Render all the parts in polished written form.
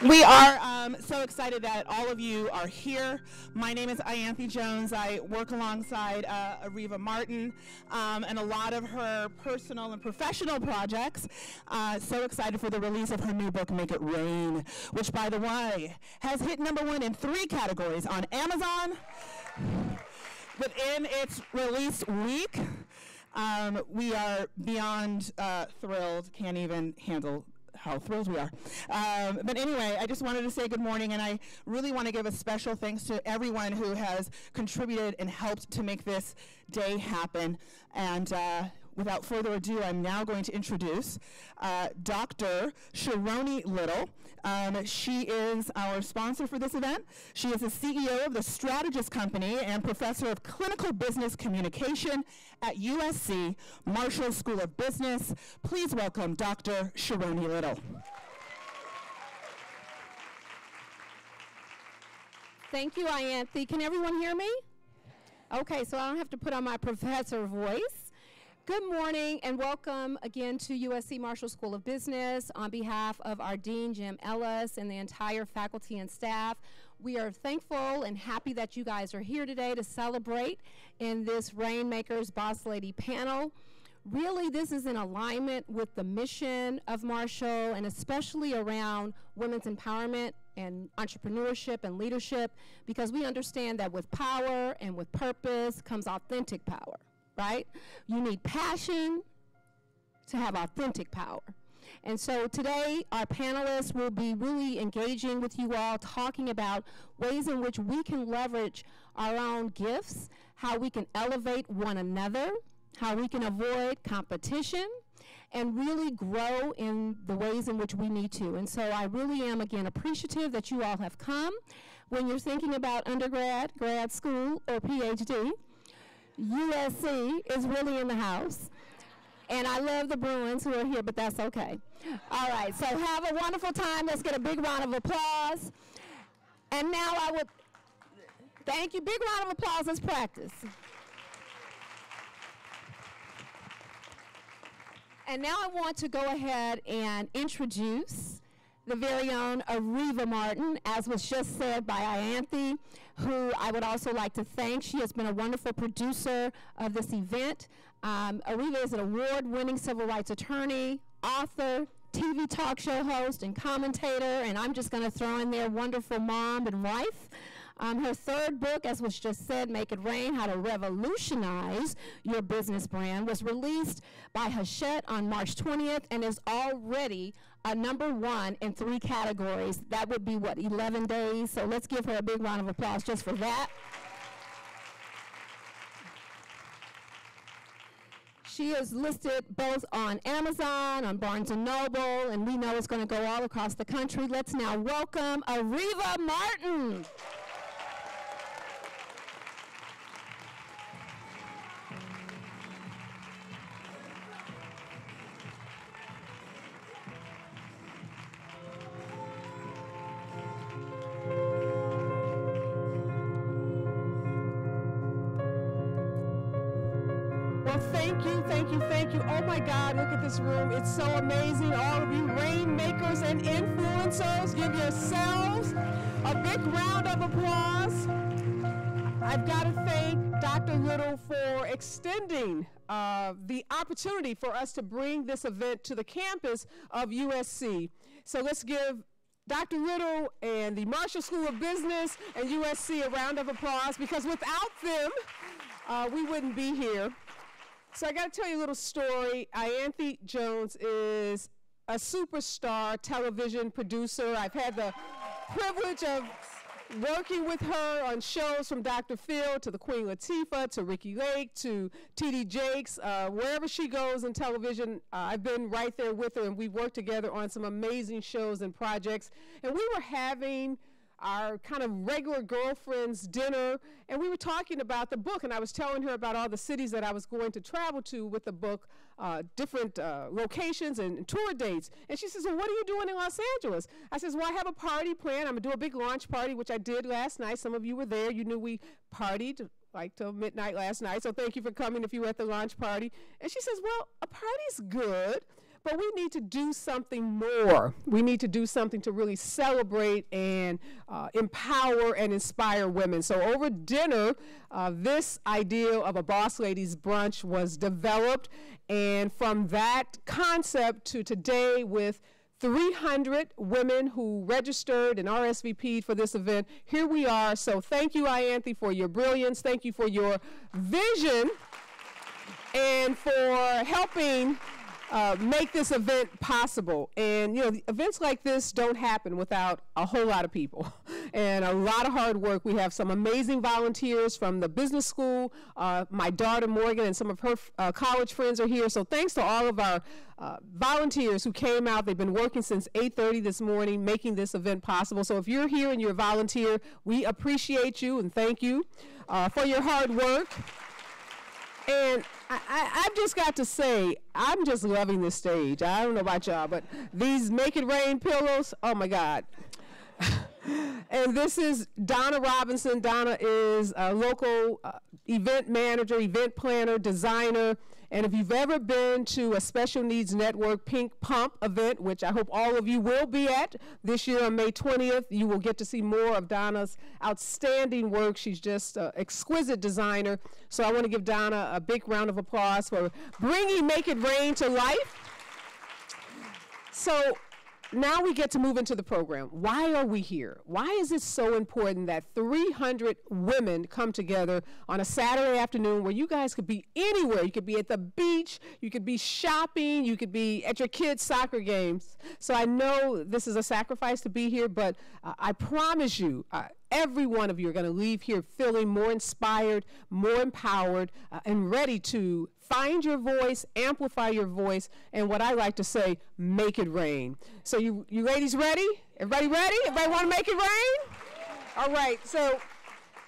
We are so excited that all of you are here. My name is Ianthe Jones. I work alongside Areva Martin and a lot of her personal and professional projects. So excited for the release of her new book, Make It Rain, which, by the way, has hit #1 in 3 categories on Amazon within its release week. We are beyond thrilled, can't even handle how thrilled we are. But anyway, I just wanted to say good morning, and I really want to give a special thanks to everyone who has contributed and helped to make this day happen. And without further ado, I'm now going to introduce Dr. Sharoni Little. She is our sponsor for this event. She is the CEO of the Strategist Company and professor of clinical business communication at USC Marshall School of Business. Please welcome Dr. Sharoni Little. Thank you, Ianthe. Can everyone hear me? Okay, so I don't have to put on my professor voice. Good morning and welcome again to USC Marshall School of Business. On behalf of our Dean, Jim Ellis, and the entire faculty and staff, we are thankful and happy that you guys are here today to celebrate in this Rainmakers Boss Lady panel. Really, this is in alignment with the mission of Marshall, and especially around women's empowerment and entrepreneurship and leadership, because we understand that with power and with purpose comes authentic power. Right? You need passion to have authentic power. And so today, our panelists will be really engaging with you all, talking about ways in which we can leverage our own gifts, how we can elevate one another, how we can avoid competition, and really grow in the ways in which we need to. And so I really am, again, appreciative that you all have come. When you're thinking about undergrad, grad school, or PhD, USC is really in the house. And I love the Bruins who are here, but that's okay. All right, so have a wonderful time. Let's get a big round of applause. And now I would, thank you, big round of applause, let's practice. And now I want to go ahead and introduce the very own Areva Martin, as was just said by Ianthe, who I would also like to thank. She has been a wonderful producer of this event. Areva is an award-winning civil rights attorney, author, TV talk show host, and commentator, and I'm just going to throw in there wonderful mom and wife. Her third book, as was just said, Make It Rain, How to Revolutionize Your Business Brand, was released by Hachette on March 20th and is already a #1 in 3 categories. That would be, what, 11 days? So let's give her a big round of applause just for that. She is listed both on Amazon, on Barnes & Noble, and we know it's going to go all across the country. Let's now welcome Areva Martin. Thank you. Oh my God, look at this room. It's so amazing. All of you Rainmakers and influencers, give yourselves a big round of applause. I've got to thank Dr. Little for extending the opportunity for us to bring this event to the campus of USC. So let's give Dr. Little and the Marshall School of Business and USC a round of applause, because without them, we wouldn't be here. So I got to tell you a little story. Ianthe Jones is a superstar television producer. I've had the privilege of working with her on shows from Dr. Phil to the Queen Latifah to Ricky Lake to T.D. Jakes. Wherever she goes in television, I've been right there with her, and we've worked together on some amazing shows and projects. And we were having our kind of regular girlfriends dinner, and we were talking about the book, and I was telling her about all the cities that I was going to travel to with the book, different locations and tour dates. And she says, well, what are you doing in Los Angeles? I says, well, I have a party planned. I'm gonna do a big launch party, which I did last night. Some of you were there. You knew we partied like till midnight last night, so thank you for coming if you were at the launch party. And she says, well, a party's good, But we need to do something more. We need to do something to really celebrate and empower and inspire women. So over dinner, this idea of a Boss Ladies Brunch was developed. And from that concept to today, with 300 women who registered and RSVP'd for this event, here we are. So thank you, Ianthe, for your brilliance. Thank you for your vision and for helping make this event possible. And you know, events like this don't happen without a whole lot of people and a lot of hard work. We have some amazing volunteers from the business school. My daughter Morgan and some of her college friends are here. So thanks to all of our volunteers who came out. They've been working since 8:30 this morning making this event possible. So if you're here and you're a volunteer, we appreciate you and thank you for your hard work. And I've just got to say, I'm just loving this stage. I don't know about y'all, but these Make It Rain pillows, oh my God. And this is Donna Robinson. Donna is a local event manager, event planner, designer. And if you've ever been to a Special Needs Network Pink Pump event, which I hope all of you will be at this year on May 20th, you will get to see more of Donna's outstanding work. She's just an exquisite designer. So I want to give Donna a big round of applause for bringing Make It Rain to life. So now we get to move into the program. Why are we here? Why is it so important that 300 women come together on a Saturday afternoon where you guys could be anywhere? You could be at the beach, you could be shopping, you could be at your kids' soccer games. So I know this is a sacrifice to be here, but I promise you, every one of you are going to leave here feeling more inspired, more empowered, and ready to find your voice, amplify your voice, and what I like to say, make it rain. So you ladies ready? Everybody ready? Everybody want to make it rain? All right, so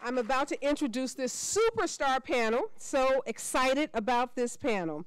I'm about to introduce this superstar panel. So excited about this panel.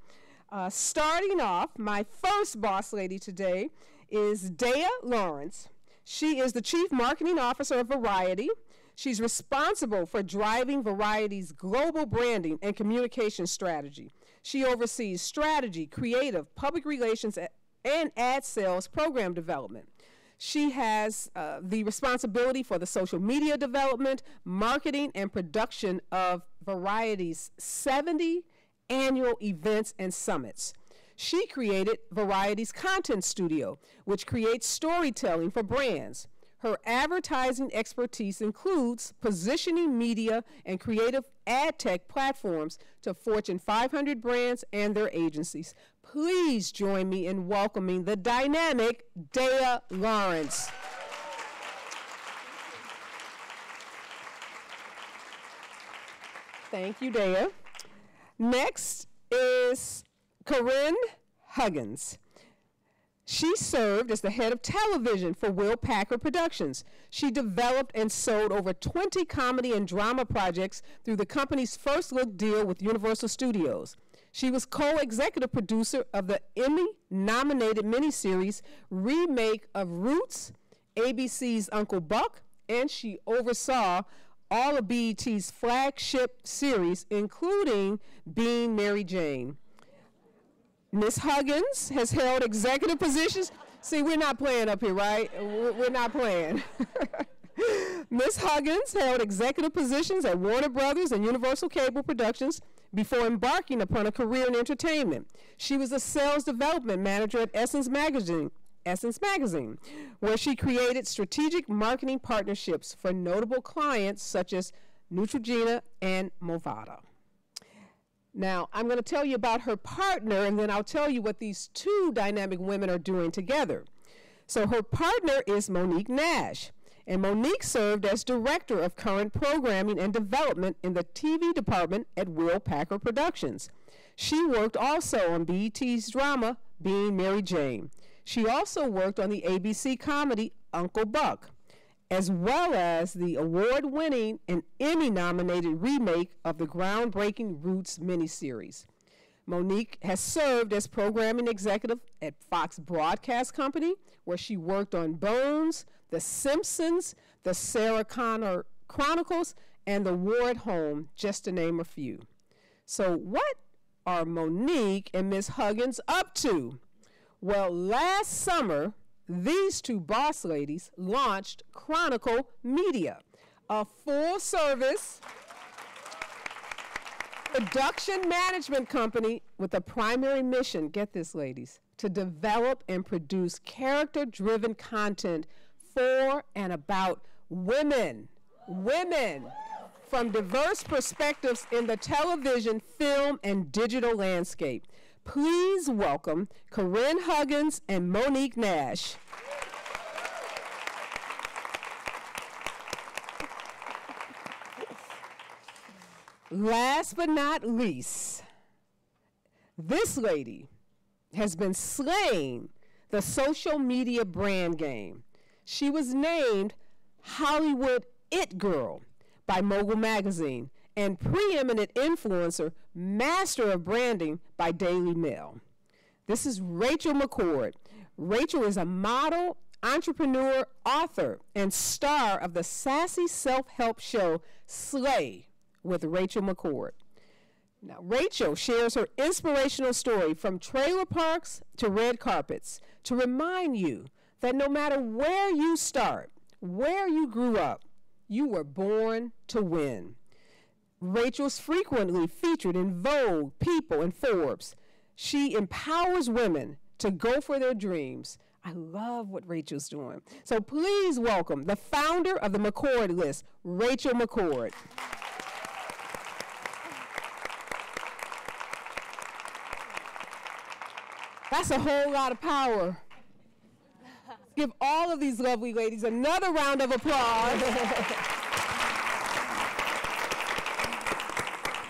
Starting off, my first boss lady today is Dea Lawrence. She is the Chief Marketing Officer of Variety. She's responsible for driving Variety's global branding and communication strategy. She oversees strategy, creative, public relations, and ad sales program development. She has the responsibility for the social media development, marketing, and production of Variety's 70 annual events and summits. She created Variety's Content Studio, which creates storytelling for brands. Her advertising expertise includes positioning media and creative ad tech platforms to Fortune 500 brands and their agencies. Please join me in welcoming the dynamic Dea Lawrence. Thank you, Dea. Next is Korin Huggins. She served as the head of television for Will Packer Productions. She developed and sold over 20 comedy and drama projects through the company's first look deal with Universal Studios. She was co-executive producer of the Emmy-nominated miniseries Remake of Roots, ABC's Uncle Buck, and she oversaw all of BET's flagship series, including Being Mary Jane. Ms. Huggins has held executive positions. See, we're not playing up here, right? We're not playing. Ms. Huggins held executive positions at Warner Brothers and Universal Cable Productions before embarking upon a career in entertainment. She was a sales development manager at Essence Magazine, where she created strategic marketing partnerships for notable clients such as Neutrogena and Movada. Now, I'm going to tell you about her partner, and then I'll tell you what these two dynamic women are doing together. So her partner is Monique Nash, and Monique served as Director of Current Programming and Development in the TV department at Will Packer Productions. She worked also on BET's drama, Being Mary Jane. She also worked on the ABC comedy, Uncle Buck, as well as the award-winning and Emmy-nominated remake of the groundbreaking Roots miniseries. Monique has served as programming executive at Fox Broadcast Company, where she worked on Bones, The Simpsons, the Sarah Connor Chronicles, and The War at Home, just to name a few. So what are Monique and Ms. Huggins up to? Well, last summer, these two boss ladies launched Kronicle Media, a full-service production management company with a primary mission, get this, ladies, to develop and produce character-driven content for and about women. Women from diverse perspectives in the television, film, and digital landscape. Please welcome Korin Huggins and Monique Nash. Last but not least, this lady has been slaying the social media brand game. She was named Hollywood It Girl by Mogul Magazine and preeminent influencer, master of branding by Daily Mail. This is Rachel McCord. Rachel is a model, entrepreneur, author, and star of the sassy self-help show Slay with Rachel McCord. Now, Rachel shares her inspirational story from trailer parks to red carpets to remind you that no matter where you start, where you grew up, you were born to win. Rachel's frequently featured in Vogue, People, and Forbes. She empowers women to go for their dreams. I love what Rachel's doing. So please welcome the founder of the McCord List, Rachel McCord. That's a whole lot of power. Give all of these lovely ladies another round of applause.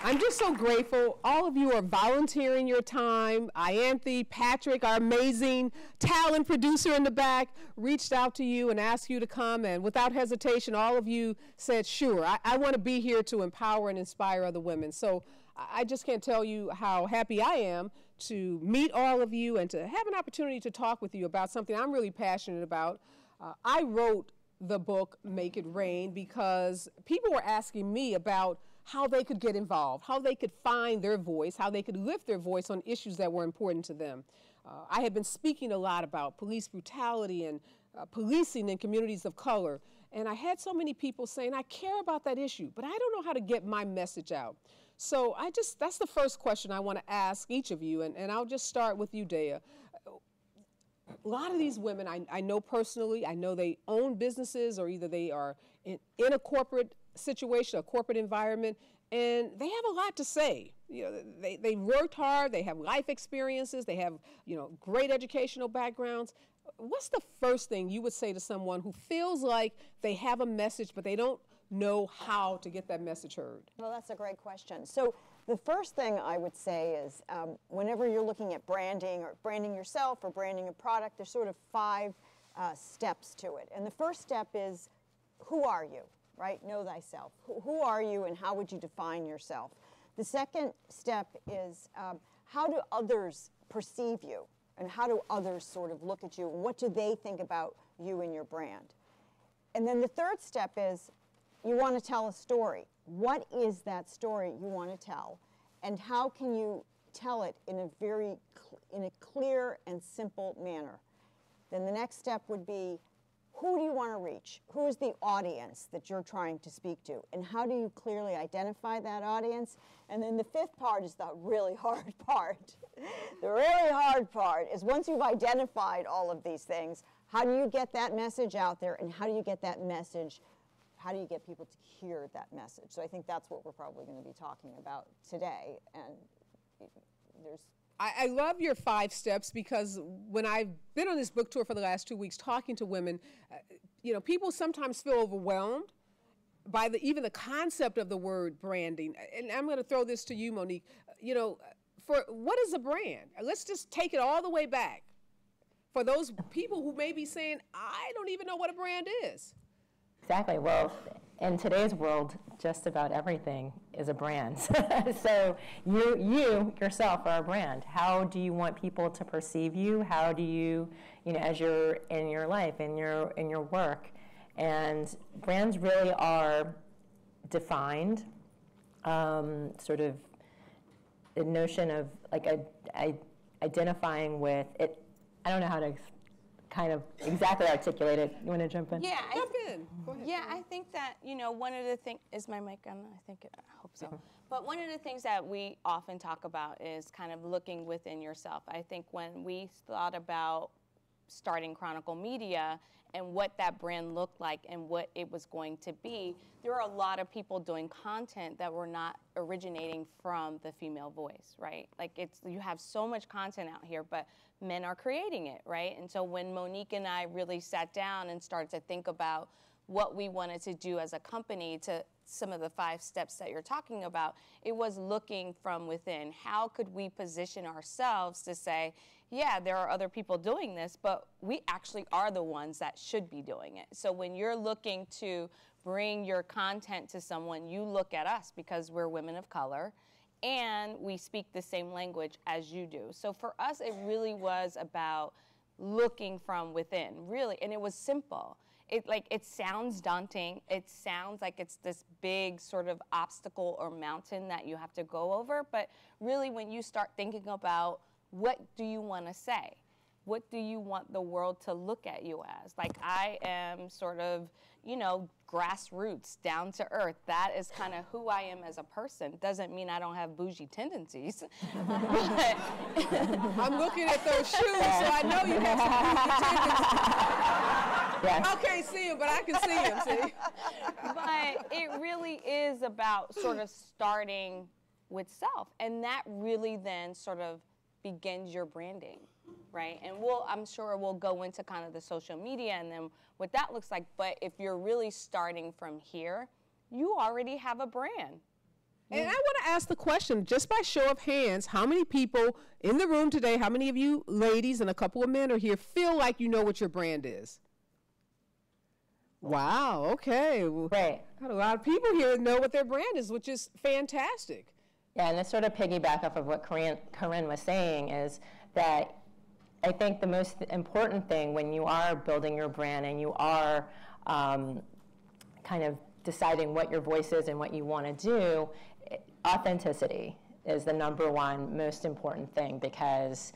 I'm just so grateful. All of you are volunteering your time. Ianthe, Patrick, our amazing talent producer in the back, reached out to you and asked you to come, and without hesitation, all of you said, sure, I want to be here to empower and inspire other women. So I just can't tell you how happy I am to meet all of you and to have an opportunity to talk with you about something I'm really passionate about. I wrote the book, Make It Rain, because people were asking me about how they could get involved, how they could find their voice, how they could lift their voice on issues that were important to them. I have been speaking a lot about police brutality and policing in communities of color, and I had so many people saying, I care about that issue, but I don't know how to get my message out. So that's the first question I want to ask each of you, and I'll just start with you, Dea. A lot of these women I know personally, I know they own businesses, or either they are in a corporate situation, a corporate environment, and they have a lot to say. You know, they worked hard, they have life experiences, they have, you know, great educational backgrounds. What's the first thing you would say to someone who feels like they have a message, but they don't know how to get that message heard? Well, that's a great question. So the first thing I would say is whenever you're looking at branding, or branding yourself or branding a product, there's sort of 5 steps to it. And the first step is, who are you, right? Know thyself. Who are you and how would you define yourself? The second step is how do others perceive you, and how do others sort of look at you, and what do they think about you and your brand? And then the third step is, you want to tell a story. What is that story you want to tell? And how can you tell it in a clear and simple manner? Then the next step would be, who do you want to reach? Who is the audience that you're trying to speak to? And how do you clearly identify that audience? And then the fifth part is the really hard part. The really hard part is, once you've identified all of these things, how do you get that message out there, and how do you get that message, how do you get people to hear that message? So I think that's what we're probably going to be talking about today. And I love your 5 steps, because when I've been on this book tour for the last 2 weeks talking to women, you know, people sometimes feel overwhelmed by even the concept of the word branding. And I'm going to throw this to you, Monique. You know, for what is a brand? Let's just take it all the way back. For those people who may be saying, I don't even know what a brand is. Exactly. Well, in today's world, just about everything is a brand. So you yourself are a brand. How do you want people to perceive you? How do you, as you're in your life, in your work? And brands really are defined, sort of the notion of like identifying with it. I don't know how to kind of exactly articulate it. You want to jump in? Yeah, Jump in. Go ahead. Yeah, I think that, one of the things, is my mic on? I hope so. But one of the things that we often talk about is kind of looking within yourself. I think when we thought about starting Kronicle Media and what that brand looked like and what it was going to be, there were a lot of people doing content that were not originating from the female voice, right? Like you have so much content out here, but men are creating it, right? And so when Monique and I really sat down and started to think about what we wanted to do as a company, to some of the 5 steps that you're talking about, it was looking from within. How could we position ourselves to say, yeah, there are other people doing this, but we actually are the ones that should be doing it. So when you're looking to bring your content to someone, you look at us because we're women of color and we speak the same language as you do. So for us, it really was about looking from within, really, and it was simple. It sounds daunting. It sounds like it's this big sort of obstacle or mountain that you have to go over. But really, when you start thinking about what do you want to say, what do you want the world to look at you as? Like, I am sort of, grassroots, down to earth. That is kind of who I am as a person. Doesn't mean I don't have bougie tendencies. But I'm looking at those shoes, so I know you have some bougie tendencies. Yeah. I can't see him, but I can see him, see? But it really is about sort of starting with self. And that really then sort of begins your branding, right? And I'm sure we'll go into kind of the social media and then what that looks like. But if you're really starting from here, you already have a brand. And I want to ask the question, just by show of hands, how many people in the room today, how many of you ladies and a couple of men are here feel like you know what your brand is? Wow, okay. Right. Got a lot of people here that know what their brand is, which is fantastic. Yeah, and to sort of piggyback off of what Korin was saying is that I think the most important thing when you are building your brand and you are kind of deciding what your voice is and what you want to do, authenticity is the #1 most important thing, because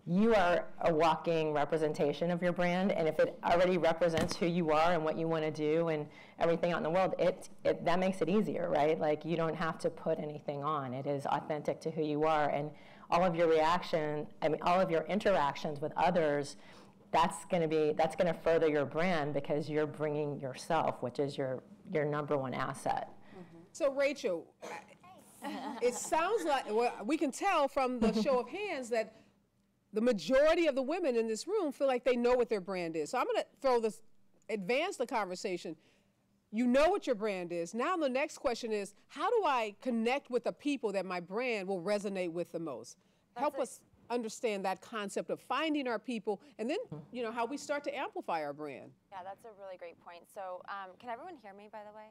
you are a walking representation of your brand, and if it already represents who you are and what you want to do and everything out in the world, that makes it easier, right? Like, you don't have to put anything on. It is authentic to who you are, and all of your all of your interactions with others, that's going to further your brand, because you're bringing yourself, which is your #1 asset. Mm-hmm. So Rachel, it sounds like, well, we can tell from the show of hands that the majority of the women in this room feel like they know what their brand is. So I'm going to advance the conversation. You know what your brand is. Now the next question is, how do I connect with the people that my brand will resonate with the most? Help us understand that concept of finding our people, and then, how we start to amplify our brand. Yeah, that's a really great point. So can everyone hear me, by the way?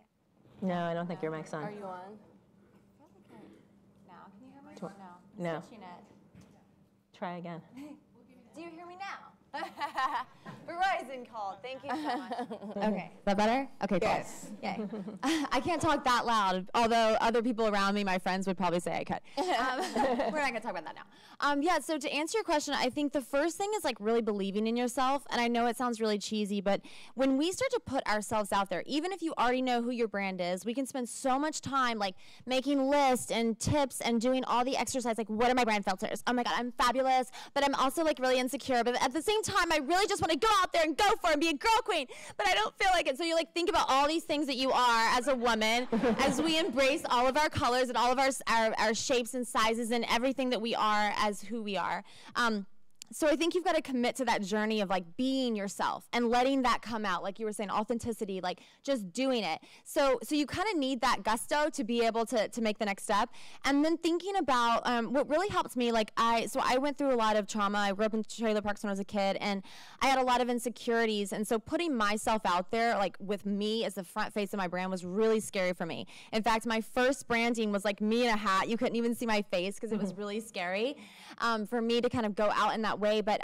No, I don't think your mic's on. Are you on? Now, can you hear me? No. No. Switching it. Try again. Do you hear me now? Verizon called. Thank you so much. Okay. Is that better? Okay, cool. Yes. Yay. I can't talk that loud, although other people around me, my friends, would probably say I could. We're not going to talk about that now. Yeah, so to answer your question, I think the first thing is like really believing in yourself. And I know it sounds really cheesy, but when we start to put ourselves out there, even if you already know who your brand is, we can spend so much time like making lists and tips and doing all the exercise, like what are my brand filters? Oh my God, I'm fabulous, but I'm also like really insecure. But at the same time, I really just want to go out there and go for it and be a girl queen, but I don't feel like it. So you like think about all these things that you are as a woman, as we embrace all of our colors and all of our shapes and sizes and everything that we are as who we are. So I think you've got to commit to that journey of like being yourself and letting that come out, like you were saying, authenticity, like just doing it. So you kind of need that gusto to be able to make the next step. And then thinking about what really helped me, like I went through a lot of trauma. I grew up in trailer parks when I was a kid, and I had a lot of insecurities. And so putting myself out there, like with me as the front face of my brand, was really scary for me. In fact, my first branding was like me in a hat. You couldn't even see my face because it was really scary for me to kind of go out in that way. But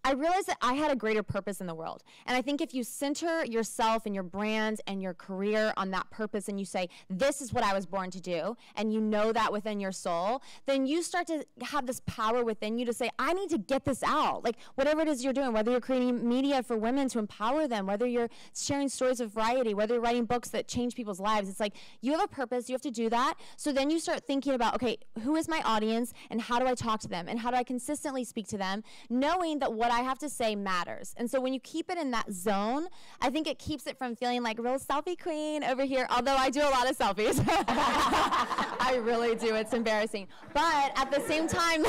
I realized that I had a greater purpose in the world. And I think if you center yourself and your brand and your career on that purpose and you say, this is what I was born to do, and you know that within your soul, then you start to have this power within you to say, I need to get this out. Like whatever it is you're doing, whether you're creating media for women to empower them, whether you're sharing stories of variety, whether you're writing books that change people's lives, it's like you have a purpose, you have to do that. So then you start thinking about, okay, who is my audience and how do I talk to them and how do I consistently speak to them, knowing that what I have to say matters. And so when you keep it in that zone, I think it keeps it from feeling like real selfie queen over here, although I do a lot of selfies. I really do. It's embarrassing. But at the same time,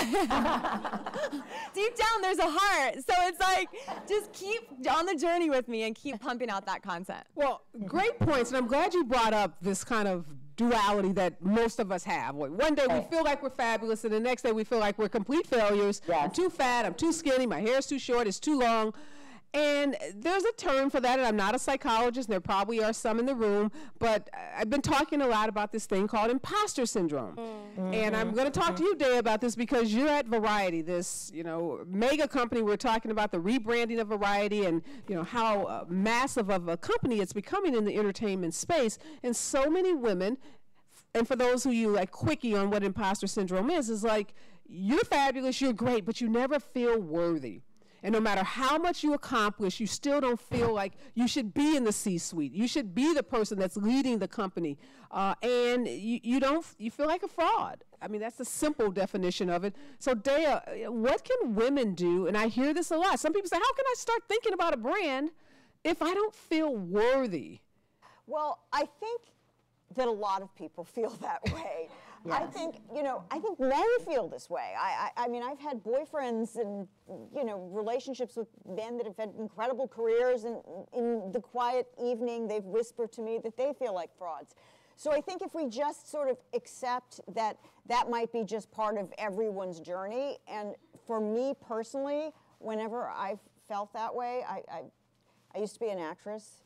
deep down there's a heart. So it's like, just keep on the journey with me and keep pumping out that content. Well, great points, and I'm glad you brought up this kind of duality that most of us have. One day we feel like we're fabulous, and the next day we feel like we're complete failures. Yes. I'm too fat, I'm too skinny, my hair's too short, it's too long. And there's a term for that, and I'm not a psychologist, and there probably are some in the room, but I've been talking a lot about this thing called imposter syndrome. And I'm going to talk to you, Day, about this because you're at Variety, this, mega company. We're talking about the rebranding of Variety and, how massive of a company it's becoming in the entertainment space. And so many women, and for those who you like quickie on what imposter syndrome is like, you're fabulous, you're great, but you never feel worthy. And no matter how much you accomplish, you still don't feel like you should be in the C-suite. You should be the person that's leading the company. And you feel like a fraud. I mean, that's the simple definition of it. So, Dea, what can women do? And I hear this a lot. Some people say, how can I start thinking about a brand if I don't feel worthy? Well, I think that a lot of people feel that way. Yes. I think men feel this way. I mean, I've had boyfriends and, relationships with men that have had incredible careers, and in the quiet evening, they've whispered to me that they feel like frauds. So I think if we just sort of accept that that might be just part of everyone's journey, and for me personally, whenever I've felt that way, I used to be an actress.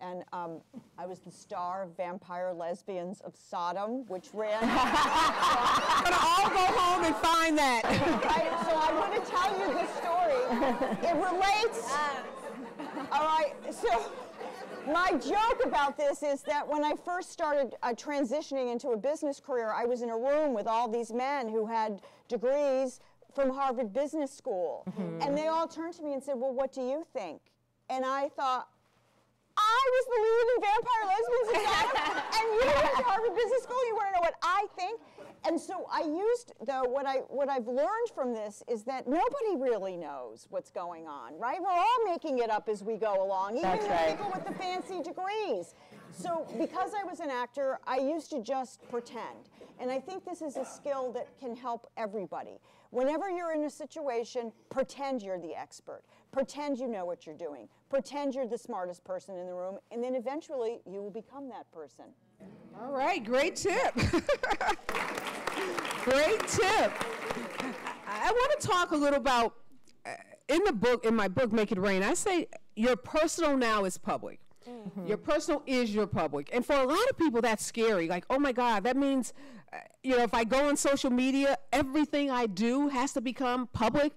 And I was the star of Vampire Lesbians of Sodom, which ran. We're going to all go home and find that. Right, so I'm going to tell you this story. It relates. All right, so my joke about this is that when I first started transitioning into a business career, I was in a room with all these men who had degrees from Harvard Business School. And they all turned to me and said, well, what do you think? And I thought, I was the lead in Vampire Lesbians in Sodom, and you went to Harvard Business School, you want to know what I think? And so I used, though, what I've learned from this is that nobody really knows what's going on, right? We're all making it up as we go along, even the people with the fancy degrees. So because I was an actor, I used to just pretend. And I think this is a skill that can help everybody. Whenever you're in a situation, pretend you're the expert. Pretend you know what you're doing. Pretend you're the smartest person in the room, and then eventually you will become that person. All right, great tip. Great tip. I want to talk a little about, in my book, Make It Rain, I say your personal now is public. Your personal is your public. And for a lot of people, that's scary. Like, oh my God, that means, if I go on social media, everything I do has to become public.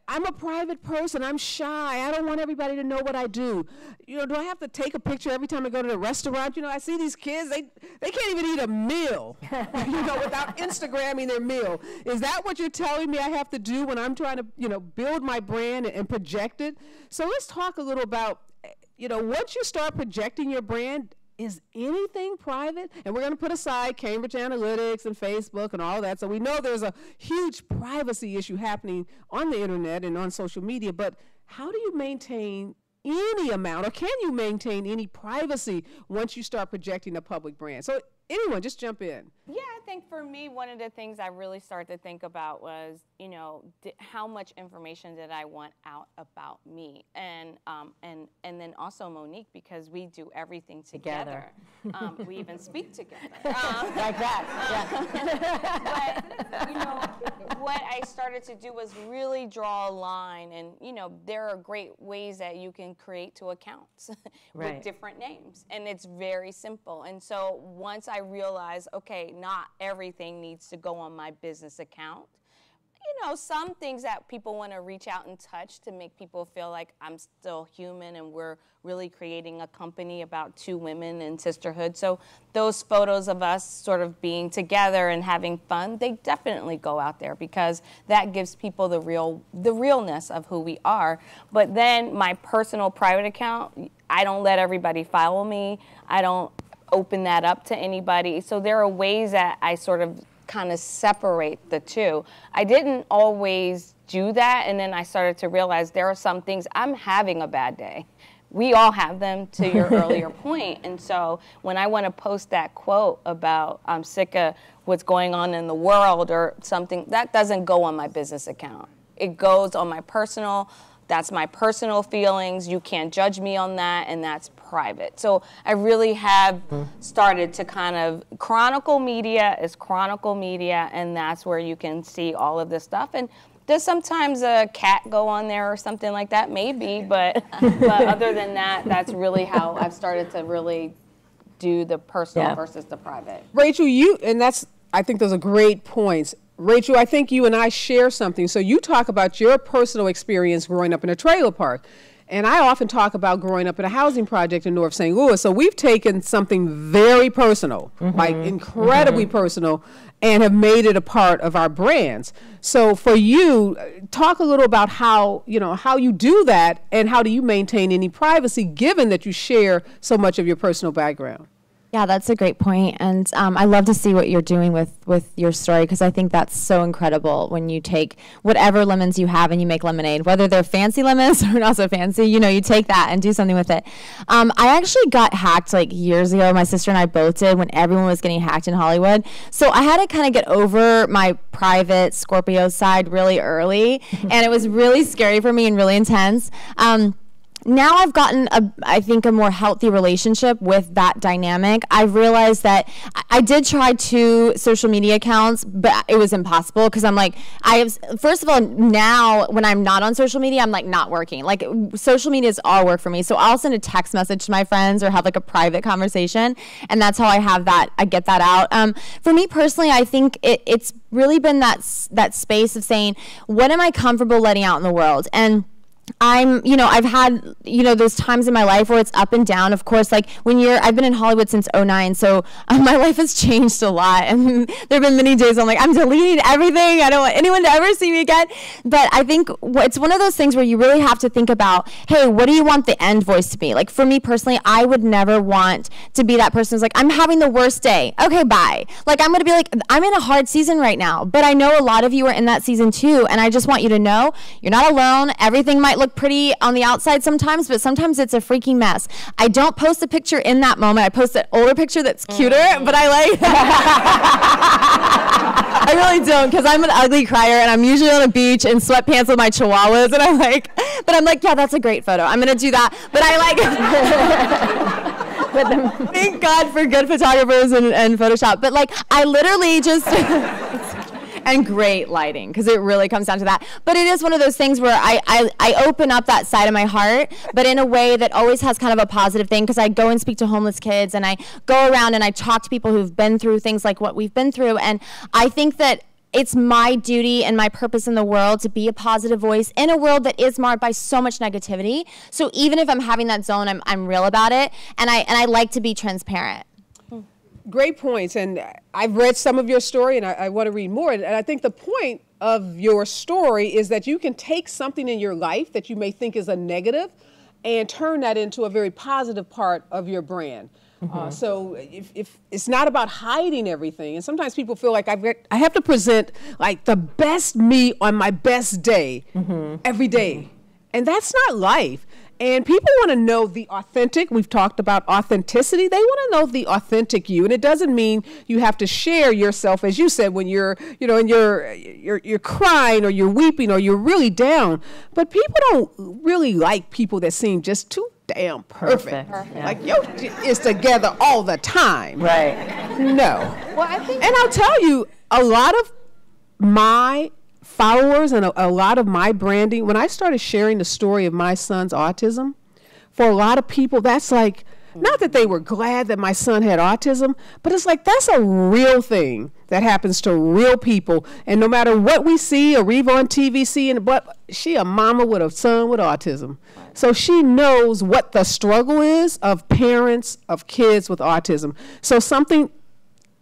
I'm a private person. I'm shy. I don't want everybody to know what I do. Do I have to take a picture every time I go to the restaurant? I see these kids, they can't even eat a meal, without Instagramming their meal. Is that what you're telling me I have to do when I'm trying to, build my brand and project it? So let's talk a little about, once you start projecting your brand, is anything private? And we're going to put aside Cambridge Analytics and Facebook and all that. So we know there's a huge privacy issue happening on the internet and on social media. But how do you maintain any amount, or can you maintain any privacy once you start projecting a public brand? So anyone, just jump in. Yeah, I think for me, one of the things I really started to think about was, how much information did I want out about me, and then also Monique, because we do everything together. We even speak together. Like that. But what I started to do was really draw a line, and there are great ways that you can create two accounts with different names, and it's very simple. And so once I realized, okay, not everything needs to go on my business account. you know, some things that people want to reach out and touch to make people feel like I'm still human and we're really creating a company about two women and sisterhood. So those photos of us sort of being together and having fun, they definitely go out there because that gives people the realness of who we are. But then my personal private account, I don't let everybody follow me. I don't open that up to anybody. So there are ways that I sort of kind of separate the two. I didn't always do that, and then I started to realize there are some things, I'm having a bad day. We all have them, to your earlier point. And so when I want to post that quote about I'm sick of what's going on in the world or something, that doesn't go on my business account. It goes on my personal. That's my personal feelings. You can't judge me on that, and that's private. So I really have started to kind of, Kronicle media is Kronicle media, and that's where you can see all of this stuff. And does sometimes a cat go on there or something like that? Maybe, but other than that, that's really how I've started to really do the personal versus the private. Rachel, I think those are great points. Rachel, I think you and I share something. So you talk about your personal experience growing up in a trailer park. And I often talk about growing up in a housing project in North St. Louis. So we've taken something very personal, like incredibly personal, and have made it a part of our brands. So for you, talk a little about how you do that, and how do you maintain any privacy given that you share so much of your personal background? Yeah, that's a great point. And I love to see what you're doing with your story, because I think that's so incredible when you take whatever lemons you have and you make lemonade, whether they're fancy lemons or not so fancy, you take that and do something with it. I actually got hacked like years ago. My sister and I both did, when everyone was getting hacked in Hollywood. So I had to kind of get over my private Scorpio side really early, and it was really scary for me and really intense. Now I've gotten, I think, a more healthy relationship with that dynamic. I've realized that I did try 2 social media accounts, but it was impossible, because I'm like, first of all, now when I'm not on social media, I'm like not working. Like, social media is all work for me. So I'll send a text message to my friends or have like a private conversation, and that's how I get that out. For me personally, I think it's really been that space of saying, what am I comfortable letting out in the world? And I've had, those times in my life where it's up and down. Of course, like I've been in Hollywood since 2009, so my life has changed a lot. And there have been many days I'm like, I'm deleting everything. I don't want anyone to ever see me again. But I think it's one of those things where you really have to think about, hey, what do you want the end voice to be? Like, for me personally, I would never want to be that person who's like, I'm having the worst day. Okay, bye. Like, I'm going to be like, I'm in a hard season right now, but I know a lot of you are in that season too. And I just want you to know you're not alone. Everything might look pretty on the outside sometimes, but sometimes it's a freaking mess. I don't post a picture in that moment. I post an older picture that's cuter, but I like I really don't, because I'm an ugly crier, and I'm usually on a beach in sweatpants with my chihuahuas, and I'm like, yeah, that's a great photo. I'm gonna do that. But I like thank God for good photographers and Photoshop. But like, I literally just and great lighting, because it really comes down to that. But it is one of those things where I open up that side of my heart, but in a way that always has kind of a positive thing, because I go and speak to homeless kids, and I go around and I talk to people who've been through things like what we've been through. And I think that it's my duty and my purpose in the world to be a positive voice in a world that is marred by so much negativity. So even if I'm having that zone, I'm real about it, and I like to be transparent. Great points, and I've read some of your story, and I want to read more. And I think the point of your story is that you can take something in your life that you may think is a negative and turn that into a very positive part of your brand. So if it's not about hiding everything, and sometimes people feel like I have to present like the best me on my best day every day, and that's not life. And people want to know the authentic. We've talked about authenticity. They want to know the authentic you, and it doesn't mean you have to share yourself, as you said, when you're, and you're crying or you're weeping or you're really down. But people don't really like people that seem just too damn perfect. Like, yo, is together all the time. Right. No. Well, I think, and I'll tell you, a lot of my followers and a lot of my branding, when I started sharing the story of my son's autism, for a lot of people, that's like, not that they were glad that my son had autism, but it's like, that's a real thing that happens to real people. And no matter what we see or read on TV, but she a mama with a son with autism. So she knows what the struggle is of parents of kids with autism. So something,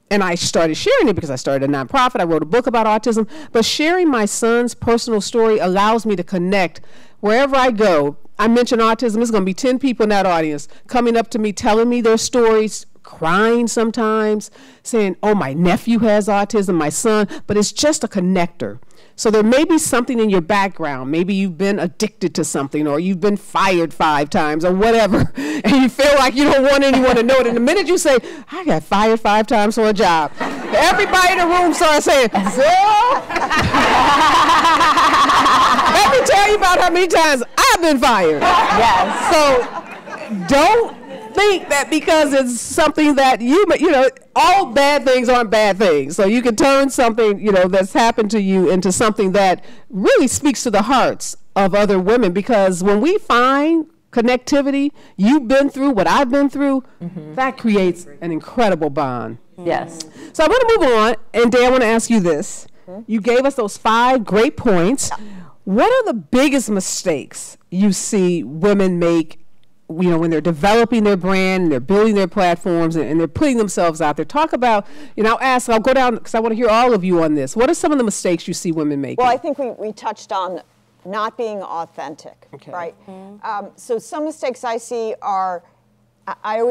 and I started sharing it because I started a nonprofit. I wrote a book about autism. But sharing my son's personal story allows me to connect wherever I go. I mention autism, there's going to be 10 people in that audience coming up to me, telling me their stories, crying sometimes, saying, oh, my nephew has autism, my son, but it's just a connector. So there may be something in your background. Maybe you've been addicted to something, or you've been fired 5 times, or whatever, and you feel like you don't want anyone to know it. And the minute you say, I got fired 5 times for a job, everybody in the room starts saying, girl, let me tell you about how many times I've been fired. Yes. So don't think that because it's something that you know, all bad things aren't bad things. So you can turn something, you know, that's happened to you into something that really speaks to the hearts of other women. Because when we find connectivity, you've been through what I've been through, that creates an incredible bond. Yes. So I want to move on, and Dan, I want to ask you this. You gave us those 5 great points. What are the biggest mistakes you see women make, you know, when they're developing their brand and they're building their platforms and they're putting themselves out there? Talk about, you know, I'll go down because I want to hear all of you on this. What are some of the mistakes you see women making? Well, I think we touched on not being authentic, right? So some mistakes I see are, I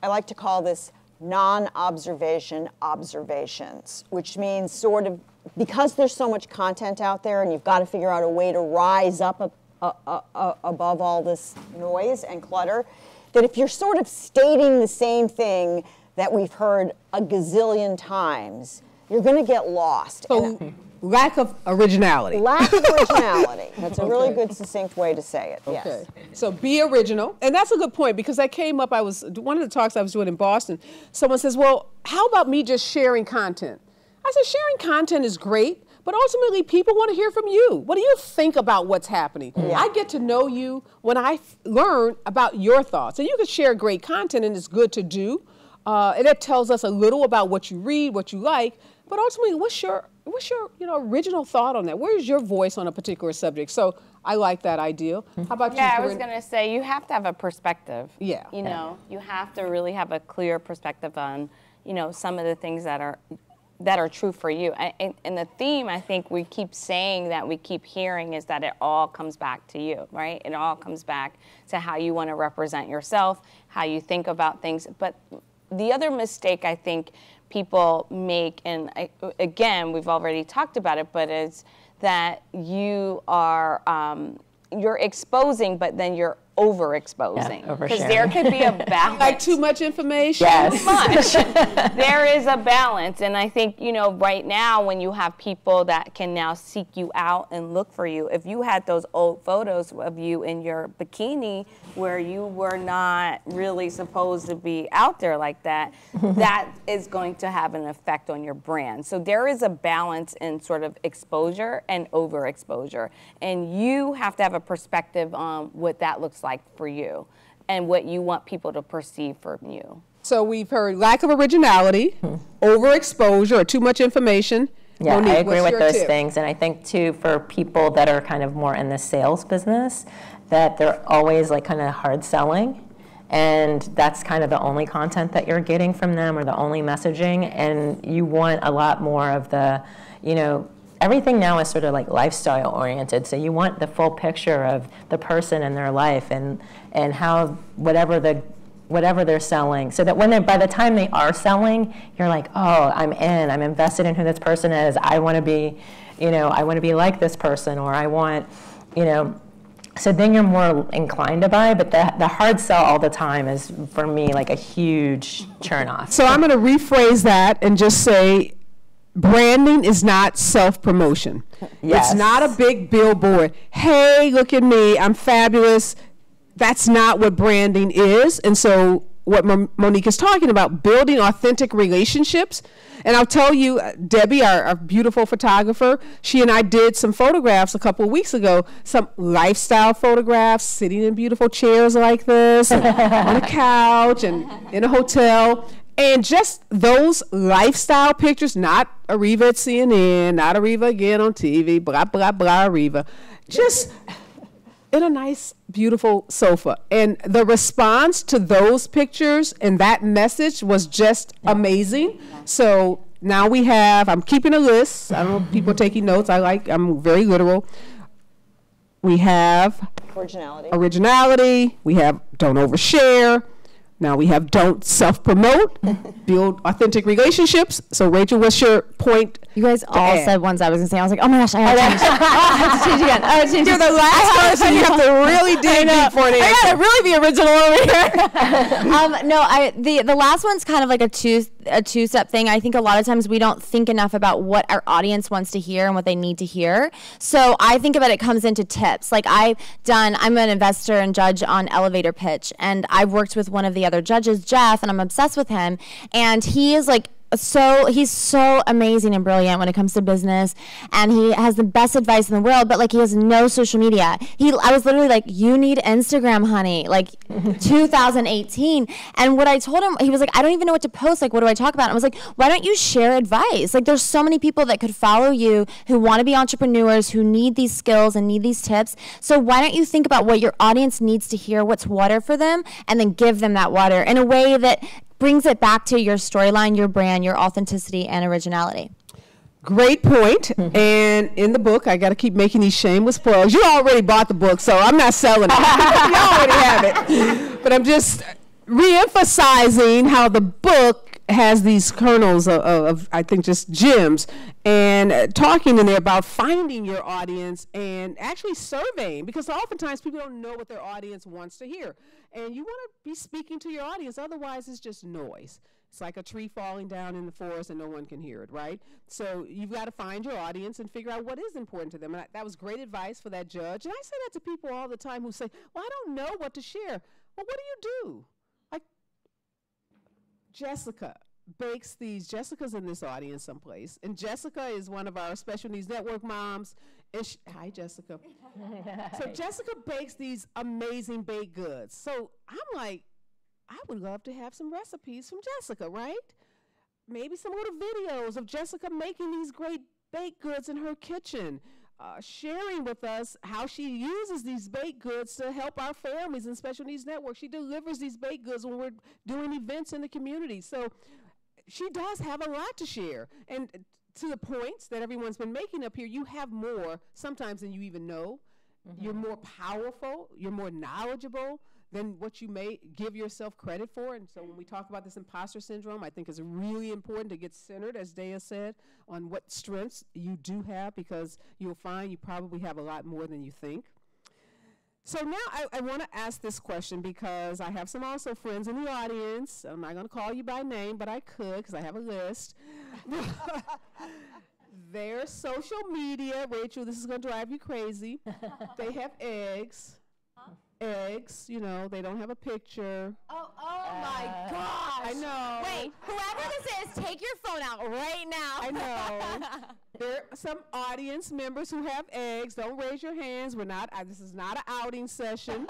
like to call this non-observation observations, which means sort of, because there's so much content out there and you've got to figure out a way to rise up above all this noise and clutter, that if you're sort of stating the same thing that we've heard a gazillion times, you're going to get lost. So lack of originality. Lack of originality. That's a really good, succinct way to say it, yes. So be original. And that's a good point, because that came up, one of the talks I was doing in Boston, someone says, well, how about me just sharing content? I said, sharing content is great, but ultimately people want to hear from you. What do you think about what's happening? I get to know you when I learn about your thoughts. And you can share great content, and it's good to do. And it tells us a little about what you read, what you like, but ultimately, what's your original thought on that? Where's your voice on a particular subject? So I like that idea. How about you? Yeah, I was going to say, you have to have a perspective. Yeah. You know, you have to really have a clear perspective on, you know, some of the things that are true for you. And the theme, I think we keep saying, that we keep hearing, is that it all comes back to you, right? It all comes back to how you want to represent yourself, how you think about things. But the other mistake I think people make, and again, we've already talked about it, but it's that you are, you're exposing, but then you're overexposing. Because there could be a balance. Like too much information? Yes. Too much. There is a balance. And I think, you know, right now, when you have people that can now seek you out and look for you, if you had those old photos of you in your bikini where you were not really supposed to be out there like that, that is going to have an effect on your brand. So there is a balance in sort of exposure and overexposure. And you have to have a perspective on what that looks like for you and what you want people to perceive from you. So we've heard lack of originality, overexposure, or too much information. Yeah, Monique, I agree what's with your those tip? things. And I think, too, for people that are kind of more in the sales business, that they're always like kind of hard selling. And that's kind of the only content that you're getting from them, or the only messaging. And you want a lot more of the, you know, everything now is sort of like lifestyle oriented. So you want the full picture of the person and their life, and how whatever they're selling, so that by the time they are selling, you're like, oh, I'm invested in who this person is. I want to be, you know, I want to be like this person, or I want, you know. So then you're more inclined to buy, but the hard sell all the time is, for me, like a huge turn off. So I'm going to rephrase that and just say, branding is not self-promotion. Yes. It's not a big billboard. Hey, look at me, I'm fabulous. That's not what branding is. And so what Monique is talking about, building authentic relationships. And I'll tell you, Debbie, our beautiful photographer, she and I did some photographs a couple of weeks ago, some lifestyle photographs, sitting in beautiful chairs like this, on a couch and in a hotel. And just those lifestyle pictures, not Areva at CNN, not Areva again on TV, blah, blah, blah, Areva. Just in a nice, beautiful sofa. And the response to those pictures and that message was just amazing. So now we have, I'm keeping a list. I don't know if people are taking notes. I'm very literal. We have originality. We have don't overshare. Now we have don't self-promote, build authentic relationships. So Rachel, what's your point? You guys all said ones I was going to say. I was like, oh my gosh, I have to change again. I have to change. You're the last person. You have to really dig deep for an answer. I gotta really be original over here. No, the last one's kind of like a two-step thing. I think a lot of times we don't think enough about what our audience wants to hear and what they need to hear. So I think about it comes into tips. Like I'm an investor and judge on elevator pitch, and I've worked with one of the other judges, Jeff, and I'm obsessed with him. And he is like, he's so amazing and brilliant when it comes to business, and he has the best advice in the world, but like he has no social media. I was literally like, you need Instagram, honey, like 2018. And what I told him, he was like, I don't even know what to post. Like, what do I talk about? And I was like, why don't you share advice? Like, there's so many people that could follow you who want to be entrepreneurs, who need these skills and need these tips. So why don't you think about what your audience needs to hear, what's water for them, and then give them that water in a way that brings it back to your storyline, your brand, your authenticity, and originality. Great point. And in the book, I got to keep making these shameless plugs. You already bought the book, so I'm not selling it. You already have it. But I'm just re-emphasizing how the book has these kernels of I think, just gems, and talking in there about finding your audience and actually surveying, because oftentimes people don't know what their audience wants to hear. And you want to be speaking to your audience, otherwise it's just noise. It's like a tree falling down in the forest and no one can hear it, right? So you've got to find your audience and figure out what is important to them. And that was great advice for that judge. And I say that to people all the time who say, well, I don't know what to share. Well, what do? Like Jessica bakes these. Jessica's in this audience someplace. And Jessica is one of our Special Needs Network moms. Hi, Jessica. So Jessica bakes these amazing baked goods. So I'm like, I would love to have some recipes from Jessica, right? Maybe some little videos of Jessica making these great baked goods in her kitchen, sharing with us how she uses these baked goods to help our families in Special Needs Network. She delivers these baked goods when we're doing events in the community. So she does have a lot to share. And to the points that everyone's been making up here, you have more sometimes than you even know. You're more powerful. You're more knowledgeable than what you may give yourself credit for. And so when we talk about this imposter syndrome, I think it's really important to get centered, as Dea said, on what strengths you do have, because you'll find you probably have a lot more than you think. So now I want to ask this question, because I have some also friends in the audience. I'm not going to call you by name, but I could, because I have a list. Their social media, Rachel, this is going to drive you crazy. They have eggs. Eggs, you know, they don't have a picture. Oh my gosh. I know. Wait, whoever this is, take your phone out right now. I know. There are some audience members who have eggs. Don't raise your hands. This is not an outing session.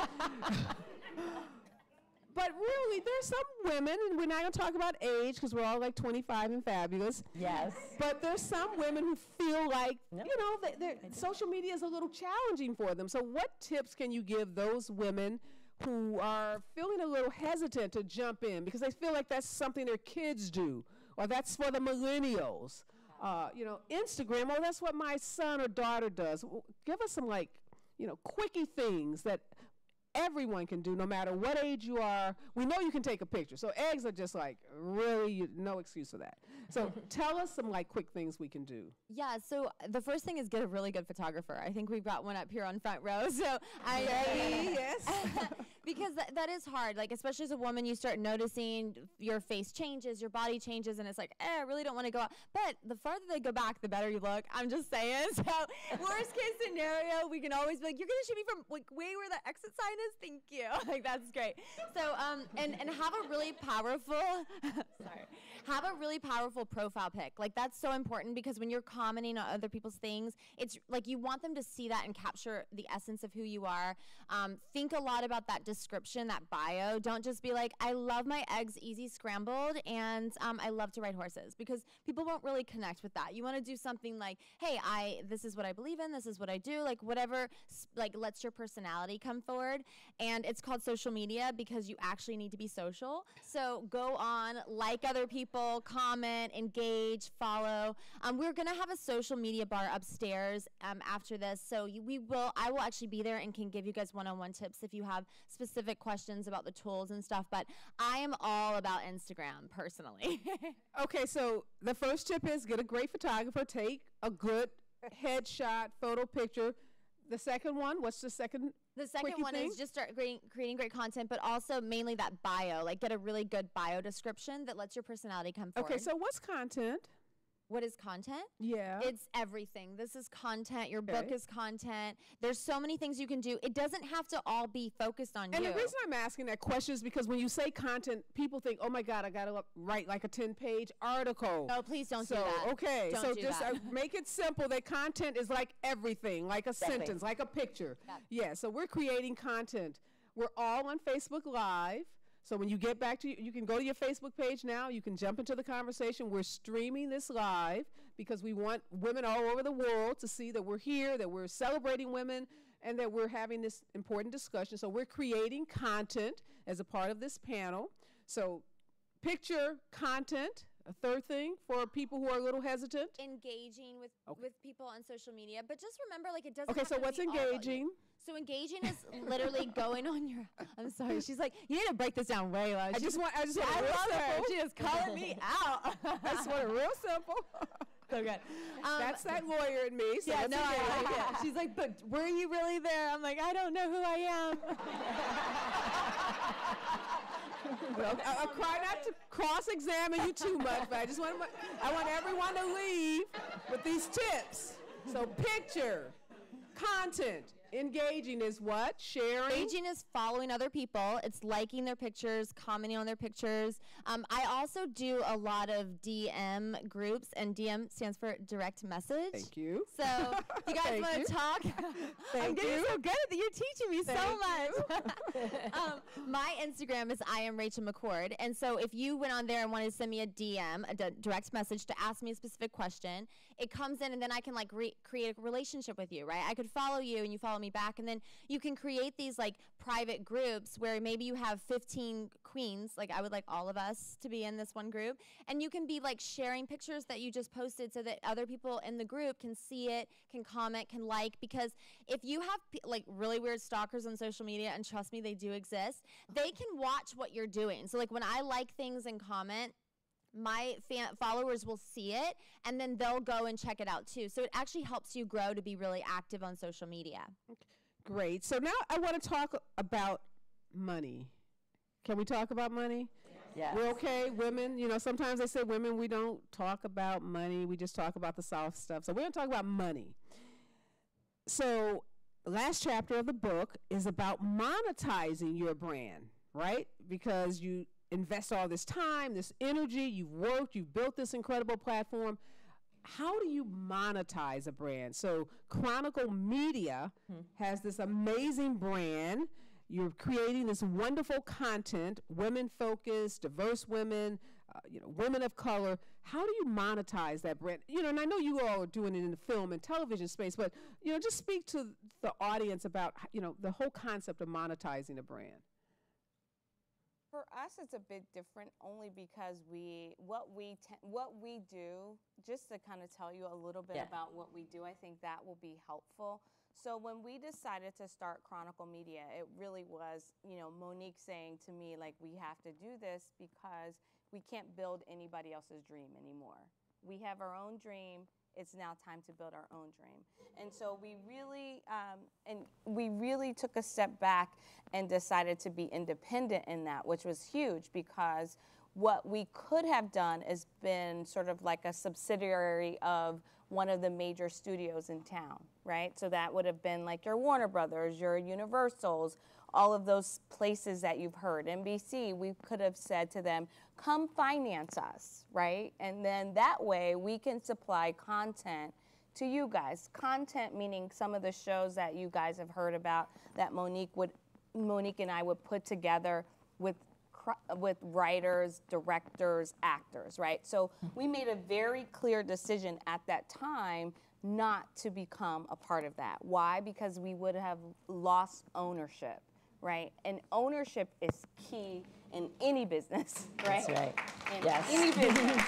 But really, there's some women, and we're not going to talk about age because we're all like 25 and fabulous. Yes. But there's some women who feel like, you know, social media is a little challenging for them. So what tips can you give those women who are feeling a little hesitant to jump in because they feel like that's something their kids do, or that's for the millennials? You know, Instagram, oh, that's what my son or daughter does. Give us some, like, you know, quickie things that everyone can do, no matter what age you are. We know you can take a picture. So eggs are just like, really, no excuse for that. So tell us some like quick things we can do. Yeah, so the first thing is get a really good photographer. I think we've got one up here on front row. So yes. Because that is hard. Like, especially as a woman, you start noticing your face changes, your body changes, and it's like, I really don't want to go out. But the farther they go back, the better you look. I'm just saying. So worst case scenario, we can always be like, you're going to shoot me from like way where the exit sign is? Thank you. Like, that's great. So, and have a really powerful, have a really powerful profile pic. Like, that's so important because when you're commenting on other people's things, it's like you want them to see that and capture the essence of who you are. Think a lot about that description, that bio. Don't just be like, I love my eggs easy scrambled and I love to ride horses, because people won't really connect with that. You want to do something like, hey, this is what I believe in, this is what I do, like whatever, like lets your personality come forward. And it's called social media because you actually need to be social. So go on, like other people, comment, engage, follow. We're gonna have a social media bar upstairs after this, so I will actually be there and can give you guys one-on-one tips if you have specific questions about the tools and stuff. But I am all about Instagram personally. Okay, so the first tip is get a great photographer, take a good headshot photo picture. The second one, what's the second? The second one is just start creating great content, but also mainly that bio. Like, get a really good bio description that lets your personality come forward. Okay, so what's content? What is content? Yeah. It's everything. This is content. Your book is content. There's so many things you can do. It doesn't have to all be focused on you. And the reason I'm asking that question is because when you say content, people think, oh my God, I got to write like a 10-page article. No, please don't do that. Okay, don't so do just that. make it simple that content is like everything, like a sentence, like a picture. Yeah, so we're creating content. We're all on Facebook Live. So when you get back to, you can go to your Facebook page now. You can jump into the conversation. We're streaming this live because we want women all over the world to see that we're here, that we're celebrating women, and that we're having this important discussion. So we're creating content as a part of this panel. So picture, content. A third thing for people who are a little hesitant? Engaging with people on social media. But just remember, like, it doesn't Okay, have so to what's be all about engaging? you. So engaging is literally going on your, I'm sorry, she's like, you need to break this down way low. I just want it I real love her. simple. She is calling me out. I just want it real simple. So good. That's that lawyer in me. So Yeah, that's no, I okay. like it. She's like, but were you really there? I'm like, I don't know who I am. Well, I'll try not to cross-examine you too much, but I want everyone to leave with these tips. So picture, content, engaging is what? Sharing? Engaging is following other people. It's liking their pictures, commenting on their pictures. I also do a lot of DM groups, and DM stands for direct message. Thank you. So if you guys want to talk, I'm getting so good at that. You're teaching me so much. My Instagram is I am Rachel McCord, and so if you went on there and wanted to send me a DM, a direct message to ask me a specific question, it comes in, and then I can like create a relationship with you, right? I could follow you, and you follow me back, and then you can create these like private groups where maybe you have 15 queens, like I would like all of us to be in this one group, and you can be like sharing pictures that you just posted so that other people in the group can see it, can comment, can like, because if you have like really weird stalkers on social media, and trust me, they do exist, they can watch what you're doing. So like when I like things and comment, my followers will see it, and then they'll go and check it out too. So it actually helps you grow to be really active on social media. Great. So now I want to talk about money. Can we talk about money? Yes. We're okay, women. You know, sometimes they say women, we don't talk about money. We just talk about the soft stuff. So we're going to talk about money. So last chapter of the book is about monetizing your brand, right? Because you invest all this time, this energy, you've worked, you've built this incredible platform. How do you monetize a brand? So Kronicle Media has this amazing brand. You're creating this wonderful content, women-focused, diverse women, women of color. How do you monetize that brand? And I know you all are doing it in the film and television space, but, just speak to the audience about, the whole concept of monetizing a brand. For us, it's a bit different only because what we do, just to kind of tell you a little bit about what we do, I think that will be helpful. So when we decided to start Kronicle Media, it really was, Monique saying to me, like, we have to do this because we can't build anybody else's dream anymore. We have our own dream. It's now time to build our own dream. And so we really took a step back and decided to be independent in that, which was huge because what we could have done is been sort of like a subsidiary of one of the major studios in town, right? So that would have been like your Warner Brothers, your Universals, all of those places that you've heard. NBC, we could have said to them, come finance us, right? And then that way we can supply content to you guys. Content meaning some of the shows that you guys have heard about that Monique and I would put together with writers, directors, actors, right? So we made a very clear decision at that time not to become a part of that. Why? Because we would have lost ownership, right? And ownership is key in any business, right? That's right. In Yes. any business.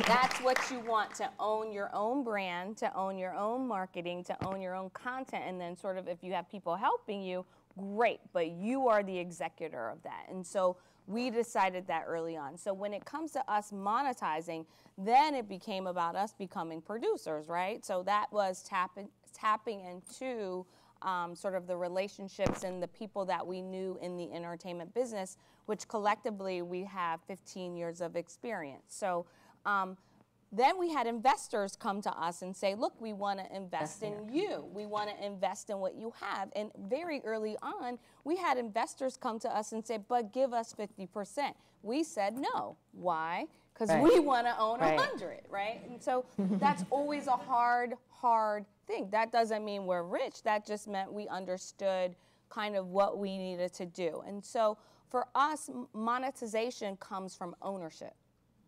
That's what you want, to own your own brand, to own your own marketing, to own your own content, and then sort of if you have people helping you, great, but you are the executor of that. And so we decided that early on. So when it comes to us monetizing, then it became about us becoming producers, right? So that was tapping into sort of the relationships and the people that we knew in the entertainment business, which collectively we have 15 years of experience. So then we had investors come to us and say, look, we want to invest in you. We want to invest in what you have. And very early on, we had investors come to us and say, but give us 50%. We said no. Why? Because we want to own 100, right? And so that's always a hard thing. That doesn't mean we're rich. That just meant we understood kind of what we needed to do. And so for us, monetization comes from ownership,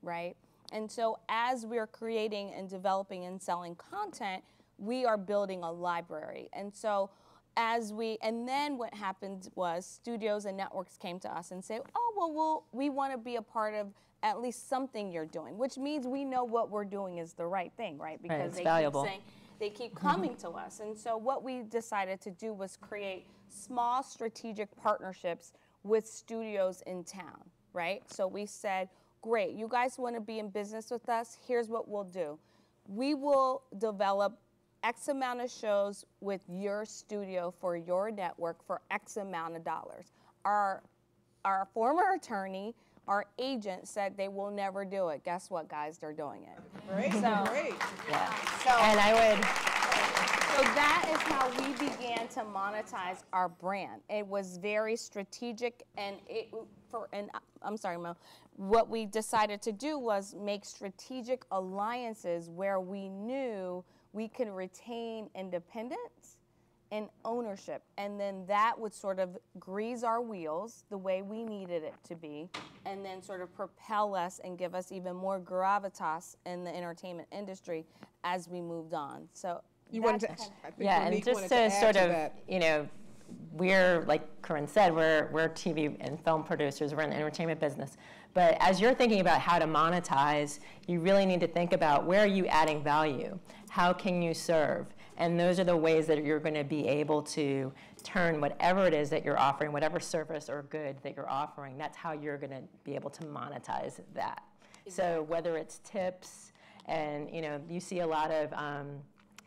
right? And so as we're creating and developing and selling content, we are building a library. And so and then what happened was studios and networks came to us and said, oh, well, we want to be a part of at least something you're doing, which means we know what we're doing is the right thing, right? Because they keep coming to us. And so what we decided to do was create small strategic partnerships with studios in town, right? So we said, great, you guys want to be in business with us? Here's what we'll do. We will develop X amount of shows with your studio for your network for X amount of dollars. Our former attorney, our agent said they will never do it. Guess what, guys? They're doing it. Great, great. Yeah. So, and I would. So that is how we began to monetize our brand. It was very strategic, and I'm sorry, Mo. What we decided to do was make strategic alliances where we knew we could retain independence and ownership, and then that would sort of grease our wheels the way we needed it to be, and then sort of propel us and give us even more gravitas in the entertainment industry as we moved on. So you wanted to, and just to sort of, we're, like Korin said, we're TV and film producers, we're in the entertainment business. But as you're thinking about how to monetize, you really need to think about where are you adding value? How can you serve? And those are the ways that you're going to be able to turn whatever it is that you're offering, whatever service or good that you're offering, that's how you're going to be able to monetize that. Exactly. So whether it's tips, and you see a lot of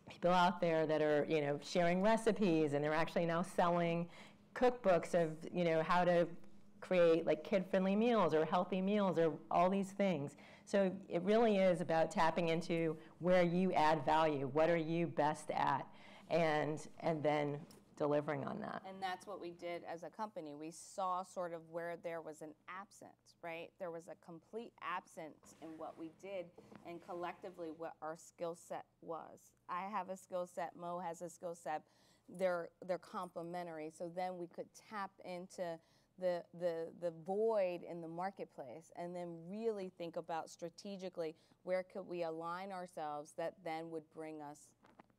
people out there that are sharing recipes, and they're actually now selling cookbooks of how to create like kid-friendly meals or healthy meals or all these things. So it really is about tapping into where you add value, what are you best at, and then delivering on that. And that's what we did as a company. We saw sort of where there was an absence, right? There was a complete absence in what we did and collectively what our skill set was. I have a skill set, Mo has a skill set. They're complementary. So then we could tap into the void in the marketplace and then really think about strategically where could we align ourselves that then would bring us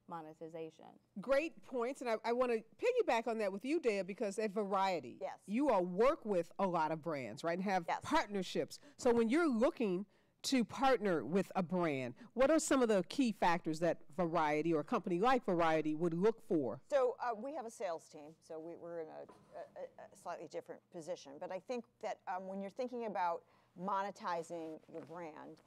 monetization. Great points, and I want to piggyback on that with you, Dea, because at Variety, yes, you all work with a lot of brands, right, and have partnerships. So when you're looking to partner with a brand, what are some of the key factors that Variety or a company like Variety would look for? So we have a sales team, so we're in a slightly different position. But I think that when you're thinking about monetizing your brand,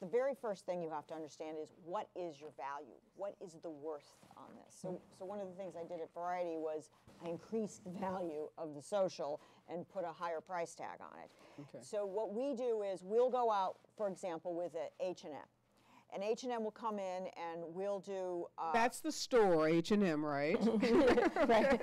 the very first thing you have to understand is what is your value? What is the worth on this? So one of the things I did at Variety was I increased the value of the social and put a higher price tag on it. Okay. So what we do is we'll go out, for example, with a H&M. and H&M will come in and we'll do. That's the store, H&M, right? Brand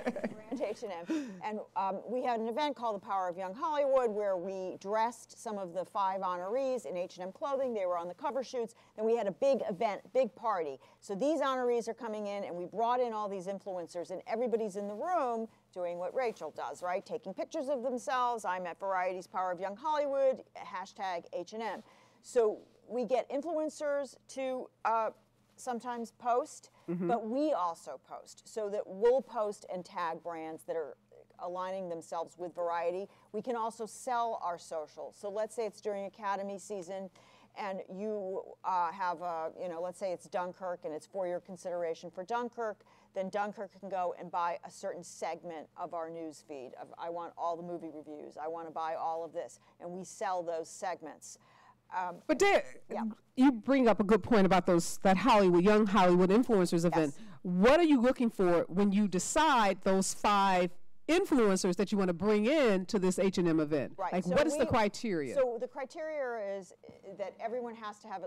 H&M. And we had an event called The Power of Young Hollywood where we dressed some of the 5 honorees in H&M clothing. They were on the cover shoots. Then we had a big event, big party. So these honorees are coming in, and we brought in all these influencers, and everybody's in the room doing what Rachel does, right? Taking pictures of themselves. I'm at Variety's Power of Young Hollywood, hashtag H&M. So we get influencers to sometimes post, but we also post, so that we'll post and tag brands that are aligning themselves with Variety. We can also sell our social. So let's say it's during Academy season, and you have a, let's say it's Dunkirk, and it's for your consideration for Dunkirk, then Dunkirk can go and buy a certain segment of our news feed. I want all the movie reviews. I want to buy all of this, and we sell those segments. But you bring up a good point about that young Hollywood influencers event. Yes. What are you looking for when you decide those 5 influencers that you want to bring in to this H&M event? Right. Like, so what is the criteria? So the criteria is that everyone has to have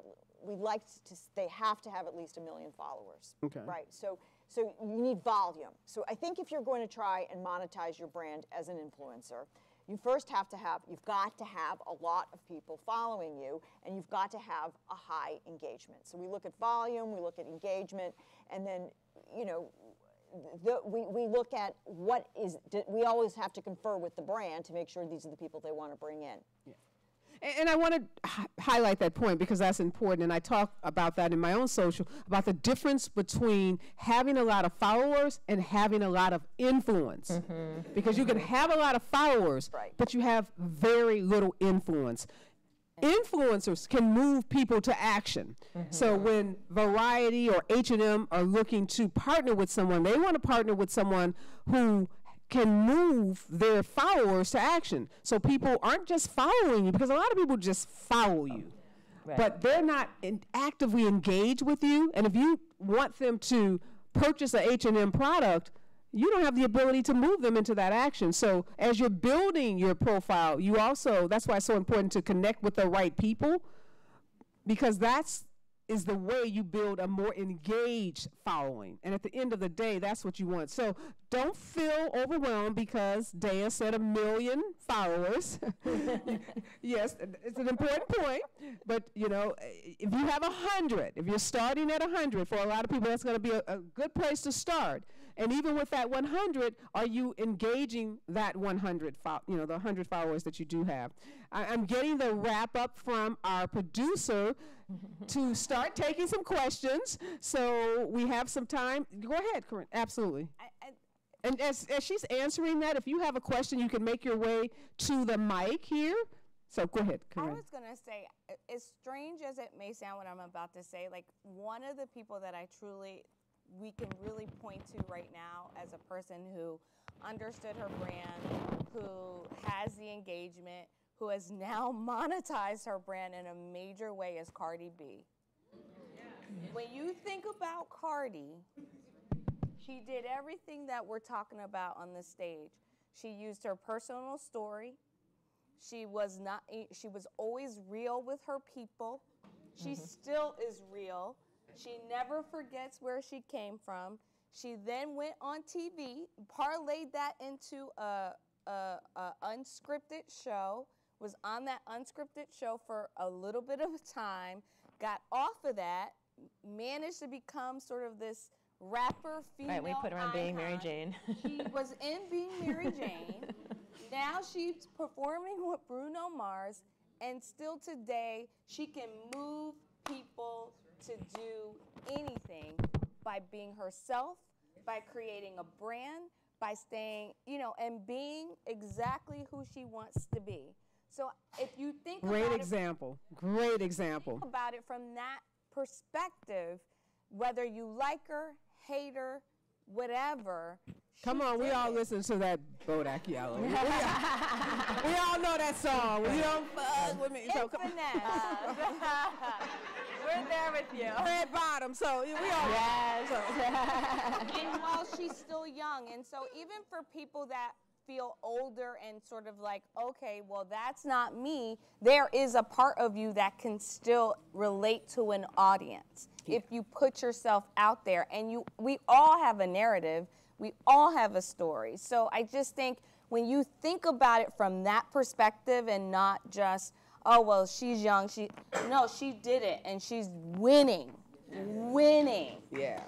they have to have at least 1 million followers. Okay. Right. So you need volume. So I think if you're going to try and monetize your brand as an influencer, you first you've got to have a lot of people following you, and you've got to have a high engagement. So we look at volume, we look at engagement, and then, we look at we always have to confer with the brand to make sure these are the people they want to bring in. Yeah. And I want to highlight that point because that's important, and I talk about that in my own social, about the difference between having a lot of followers and having a lot of influence. Because you can have a lot of followers, but you have very little influence. Influencers can move people to action. So when Variety or H&M are looking to partner with someone, they want to partner with someone who can move their followers to action. So people aren't just following you, because a lot of people just follow you, but they're not actively engaged with you. And if you want them to purchase an H&M product, you don't have the ability to move them into that action. So as you're building your profile, that's why it's so important to connect with the right people, because that's is the way you build a more engaged following. And at the end of the day, that's what you want. So don't feel overwhelmed because Dea said 1 million followers. Yes, it's an important point. But, if you have 100, if you're starting at 100, for a lot of people, that's going to be a good place to start. And even with that 100, are you engaging that 100, the 100 followers that you do have? I'm getting the wrap up from our producer to start taking some questions. So we have some time. Go ahead, Korin. Absolutely. And as she's answering that, if you have a question, you can make your way to the mic here. So go ahead, Korin. I was going to say, as strange as it may sound what I'm about to say, like one of the people that we can really point to right now as a person who understood her brand, who has the engagement, who has now monetized her brand in a major way is Cardi B. When you think about Cardi, she did everything that we're talking about on the stage. She used her personal story. She was always real with her people. She still is real. She never forgets where she came from. She then went on TV, parlayed that into a unscripted show, was on that unscripted show for a little bit of time, got off of that, managed to become sort of this rapper female Right, we put her on Being Mary Jane. She was in Being Mary Jane. Now she's performing with Bruno Mars, and still today she can move people to do anything by being herself, by creating a brand, by staying, and being exactly who she wants to be. So if you think Great example about it from that perspective, whether you like her, hate her, whatever. Come on, we all listen to that Bodak Yellow. We all know that song. You don't fuck with me. So we're there with you. Red bottom, so we all. Yes. And while she's still young, and so even for people that feel older and sort of like, okay, well, that's not me. There is a part of you that can still relate to an audience if you put yourself out there. And we all have a narrative. We all have a story. So I just think when you think about it from that perspective and not just, oh, well, she's young. No, she did it, and she's winning. Yeah.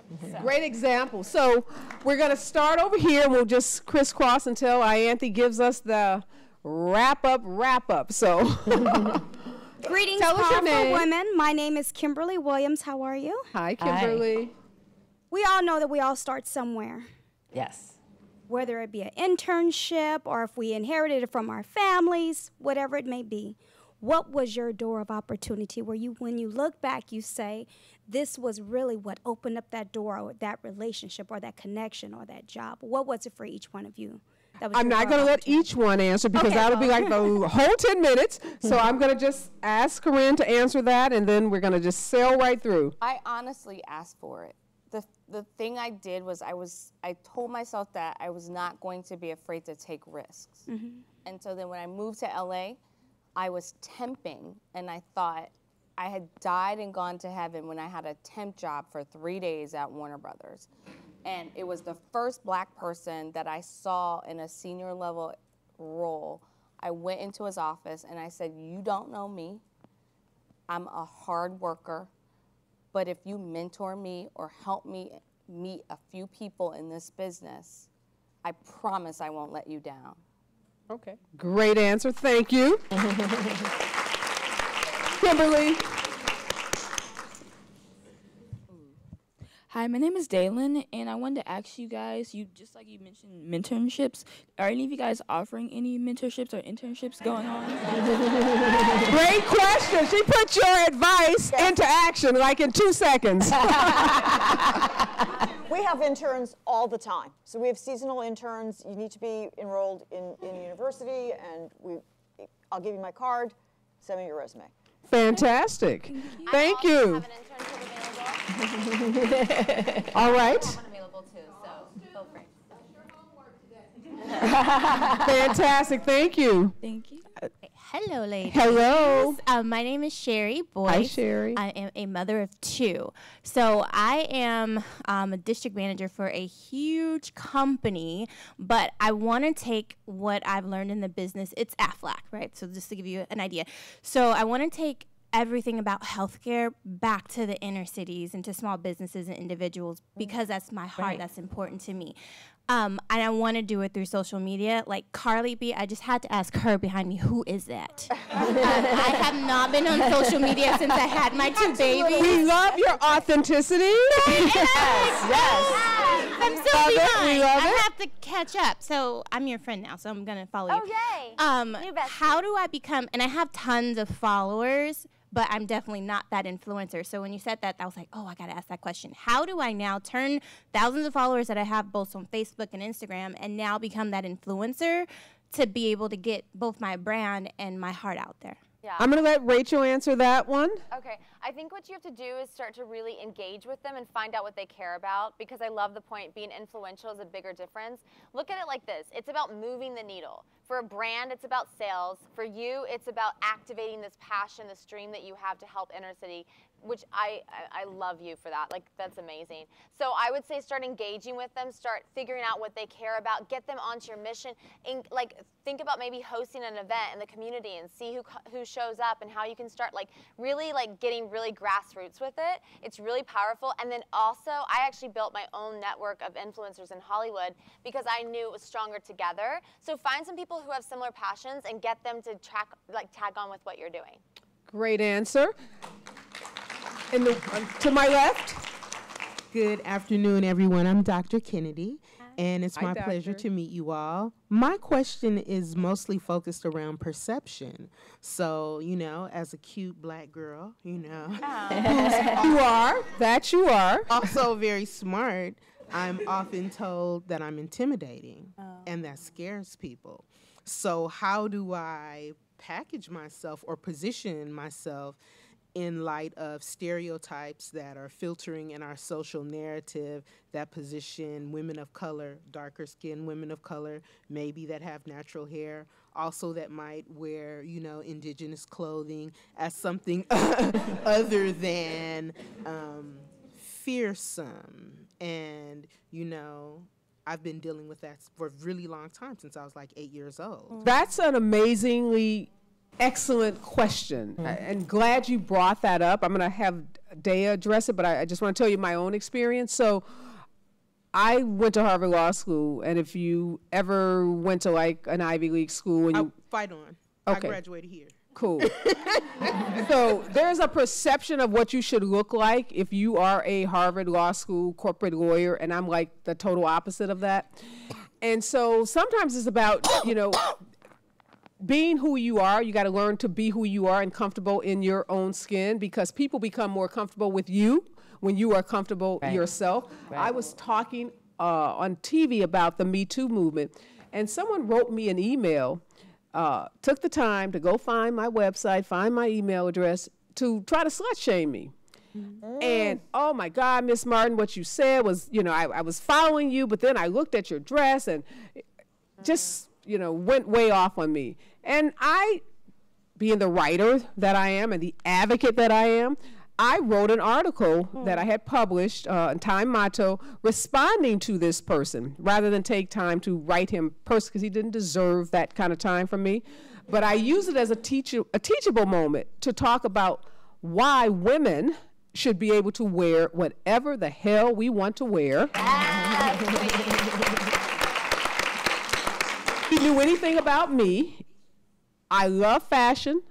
Great example. So we're going to start over here. We'll just crisscross until Ianthe gives us the wrap up. So Greetings, tell us your powerful name. women. My name is Kimberly Williams. How are you? Hi, Kimberly. Hi. We all know that we all start somewhere, Yes. whether it be an internship or if we inherited it from our families, whatever it may be. What was your door of opportunity where when you look back, you say, this was really what opened up that door or that relationship or that connection or that job? What was it for each one of you? That was I'm your not door going of to let opportunity? each one answer because Okay, that'll be well. like the whole 10 minutes. So I'm going to just ask Korin to answer that, and then we're going to just sail right through. I honestly asked for it. The thing I did was I told myself that I was not going to be afraid to take risks. And so then when I moved to LA, I was temping, and I thought I had died and gone to heaven when I had a temp job for 3 days at Warner Brothers. And it was the first black person that I saw in a senior level role. I went into his office and I said, you don't know me. I'm a hard worker. But if you mentor me or help me meet a few people in this business, I promise I won't let you down. Okay. Great answer. Thank you. Kimberly. Hi, my name is Dalen, and I wanted to ask you guys, just like you mentioned mentorships, are any of you guys offering any mentorships or internships going on? Great question. She put your advice into action like in 2 seconds. We have interns all the time. So we have seasonal interns. You need to be enrolled in university, and I'll give you my card. Send me your resume. Fantastic. Thank I also you. have an internship available. All right. One available too, so feel free. Fantastic. Thank you. Thank you. Hello, ladies. Hello. My name is Sherry Boyce. Hi, Sherry. I am a mother of 2. So I am a district manager for a huge company, but I want to take what I've learned in the business. It's AFLAC, right? So just to give you an idea. So I want to take everything about healthcare back to the inner cities and to small businesses and individuals because that's my heart. Right. That's important to me. And I want to do it through social media. Like Carly B, I just had to ask her behind me, who is that? I have not been on social media since I had my 2 babies. We love your authenticity. I'm so Love it, we behind. love I it. have to catch up. So I'm your friend now, so I'm going to follow you. Oh, yay. New bestie. How do I become, and I have tons of followers, but I'm definitely not that influencer. So when you said that, I was like, oh, I got to ask that question. How do I now turn thousands of followers that I have both on Facebook and Instagram and now become that influencer to be able to get both my brand and my heart out there? Yeah. I'm going to let Rachel answer that one. Okay, I think what you have to do is start to really engage with them and find out what they care about, because I love the point, being influential is a bigger difference. Look at it like this, it's about moving the needle. For a brand, it's about sales. For you, it's about activating this passion, this dream that you have to help inner city, which I love you for that. Like, that's amazing. So I would say start engaging with them, start figuring out what they care about, get them onto your mission, and like think about maybe hosting an event in the community and see who shows up and how you can start like really like getting really grassroots with it. It's really powerful. And then also, I actually built my own network of influencers in Hollywood because I knew it was stronger together. So find some people who have similar passions and get them to tag on with what you're doing. Great answer. To my left. Good afternoon, everyone. I'm Dr. Kennedy, and it's Hi, my Doctor. pleasure to meet you all. My question is mostly focused around perception. So, as a cute black girl, You are. That you are. also very smart, I'm often told that I'm intimidating, and that scares people. So how do I package myself or position myself in light of stereotypes that are filtering in our social narrative that position women of color, darker skinned women of color, maybe that have natural hair, also that might wear, you know, indigenous clothing as something other than fearsome. And, you know, I've been dealing with that for a really long time, since I was like 8 years old. That's an amazingly excellent question, and glad you brought that up. I'm going to have Dea address it, but I just want to tell you my own experience. So I went to Harvard Law School, and if you ever went to like an Ivy League school, and you Fight on. Okay. I graduated here. Cool. So there's a perception of what you should look like if you are a Harvard Law School corporate lawyer, and I'm like the total opposite of that. And so sometimes it's about, you know, being who you are. You got to learn to be who you are and comfortable in your own skin, because people become more comfortable with you when you are comfortable yourself. I was talking on TV about the Me Too movement, and someone wrote me an email, took the time to go find my website, find my email address, to try to slut shame me. And oh my God, Miss Martin, what you said was, you know, I was following you, but then I looked at your dress and just, you know, went way off on me. And I, being the writer that I am and the advocate that I am, I wrote an article that I had published in Time Motto responding to this person, rather than take time to write him personally, because he didn't deserve that kind of time from me. But I use it as a teachable moment to talk about why women should be able to wear whatever the hell we want to wear. If you knew anything about me, I love fashion.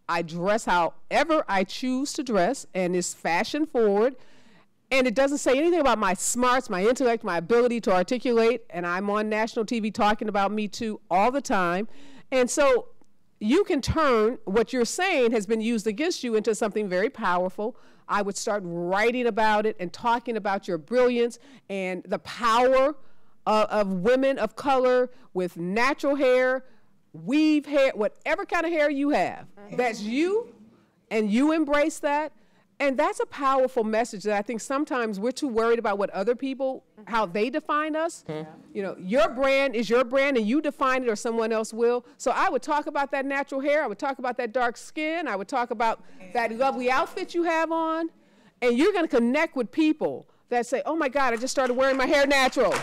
I dress however I choose to dress, and it's fashion forward. And it doesn't say anything about my smarts, my intellect, my ability to articulate. And I'm on national TV talking about Me Too all the time. And so you can turn what you're saying has been used against you into something very powerful. I would start writing about it and talking about your brilliance and the power of women of color with natural hair, weave hair, whatever kind of hair you have. That's you, and you embrace that. And that's a powerful message that I think sometimes we're too worried about what other people, how they define us. You know, your brand is your brand, and you define it or someone else will. So I would talk about that natural hair. I would talk about that dark skin. I would talk about that lovely outfit you have on. And you're going to connect with people that say, oh my God, I just started wearing my hair natural.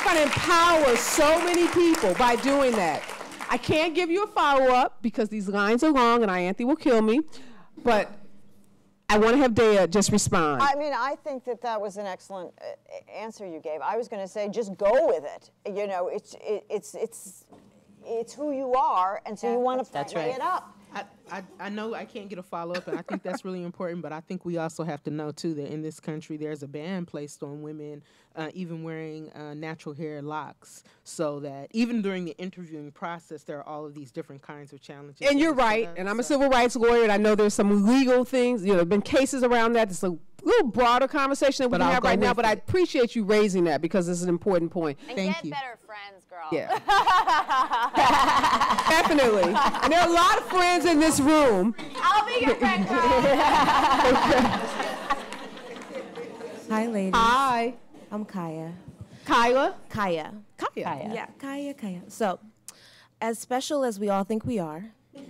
Going to empower so many people by doing that. I can't give you a follow-up because these lines are long and Ianthe will kill me, but I want to have Dea just respond. I mean, I think that that was an excellent answer you gave. I was going to say, just go with it. You know, it's who you are, and so you want to play it up. I know I can't get a follow-up, and I think that's really important, but I think we also have to know, too, that in this country there's a ban placed on women even wearing natural hair locks, so that even during the interviewing process, there are all of these different kinds of challenges. And you're right, and I'm a civil rights lawyer, and I know there's some legal things, you know, there have been cases around that. It's a little broader conversation that we can have right now, but I appreciate you raising that because it's an important point. And Thank get you. better friends, girl. Yeah. Definitely. And there are a lot of friends in this room. I'll be your friend, girl. Hi, ladies. Hi. I'm Kaya. Kyla? Kaya. Kaya. Yeah, Kaya. So, as special as we all think we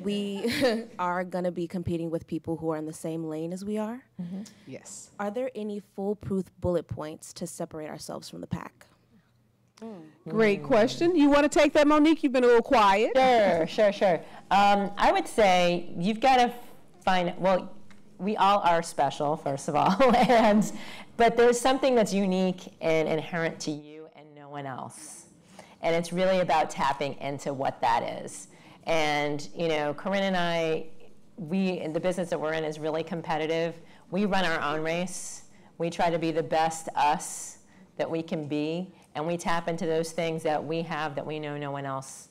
we are going to be competing with people who are in the same lane as we are. Yes. Are there any foolproof bullet points to separate ourselves from the pack? Great question. You want to take that, Monique? You've been a little quiet. Sure. I would say you've got to find, well, we all are special, first of all, but there's something that's unique and inherent to you and no one else. And it's really about tapping into what that is. And, you know, Korin and I, the business that we're in is really competitive. We run our own race. We try to be the best us that we can be, and we tap into those things that we have that we know no one else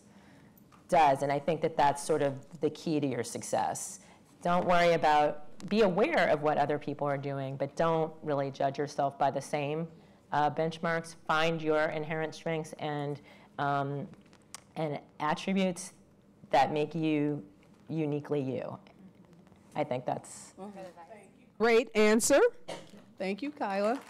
does. And I think that that's sort of the key to your success. Don't worry about, be aware of what other people are doing, but don't really judge yourself by the same benchmarks. Find your inherent strengths and attributes that make you uniquely you. I think that's Great answer. Thank you, Kyla.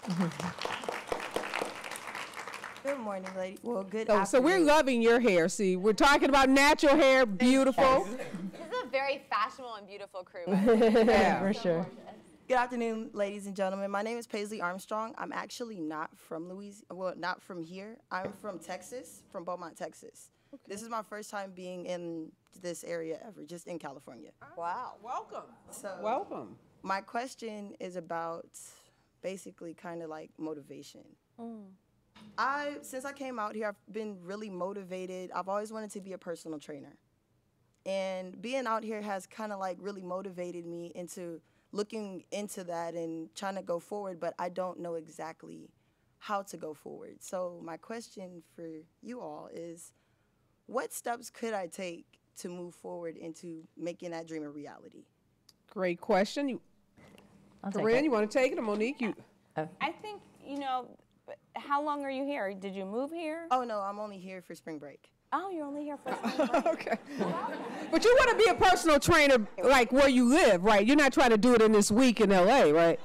Good morning, lady. Well, good So afternoon. we're loving your hair. See, we're talking about natural hair, beautiful. This is a very fashionable and beautiful crew. Yeah, for sure. Good afternoon, ladies and gentlemen. My name is Paisley Armstrong. I'm actually not from not from here. I'm from Texas, from Beaumont, Texas. Okay. This is my first time being in this area ever, just in California. Wow. Welcome. So, Welcome. my question is about basically kind of like motivation. Since I came out here, I've been really motivated. I've always wanted to be a personal trainer. And being out here has kind of like really motivated me into looking into that and trying to go forward, but I don't know exactly how to go forward. So my question for you all is, what steps could I take to move forward into making that dream a reality? Great question. take Korin, it. you want to take it, or Monique? You. I think, you know, how long are you here? Did you move here? Oh, no, I'm only here for spring break. Oh, you're only here for spring break. Okay. But you want to be a personal trainer, like where you live, right? You're not trying to do it in this week in LA, right?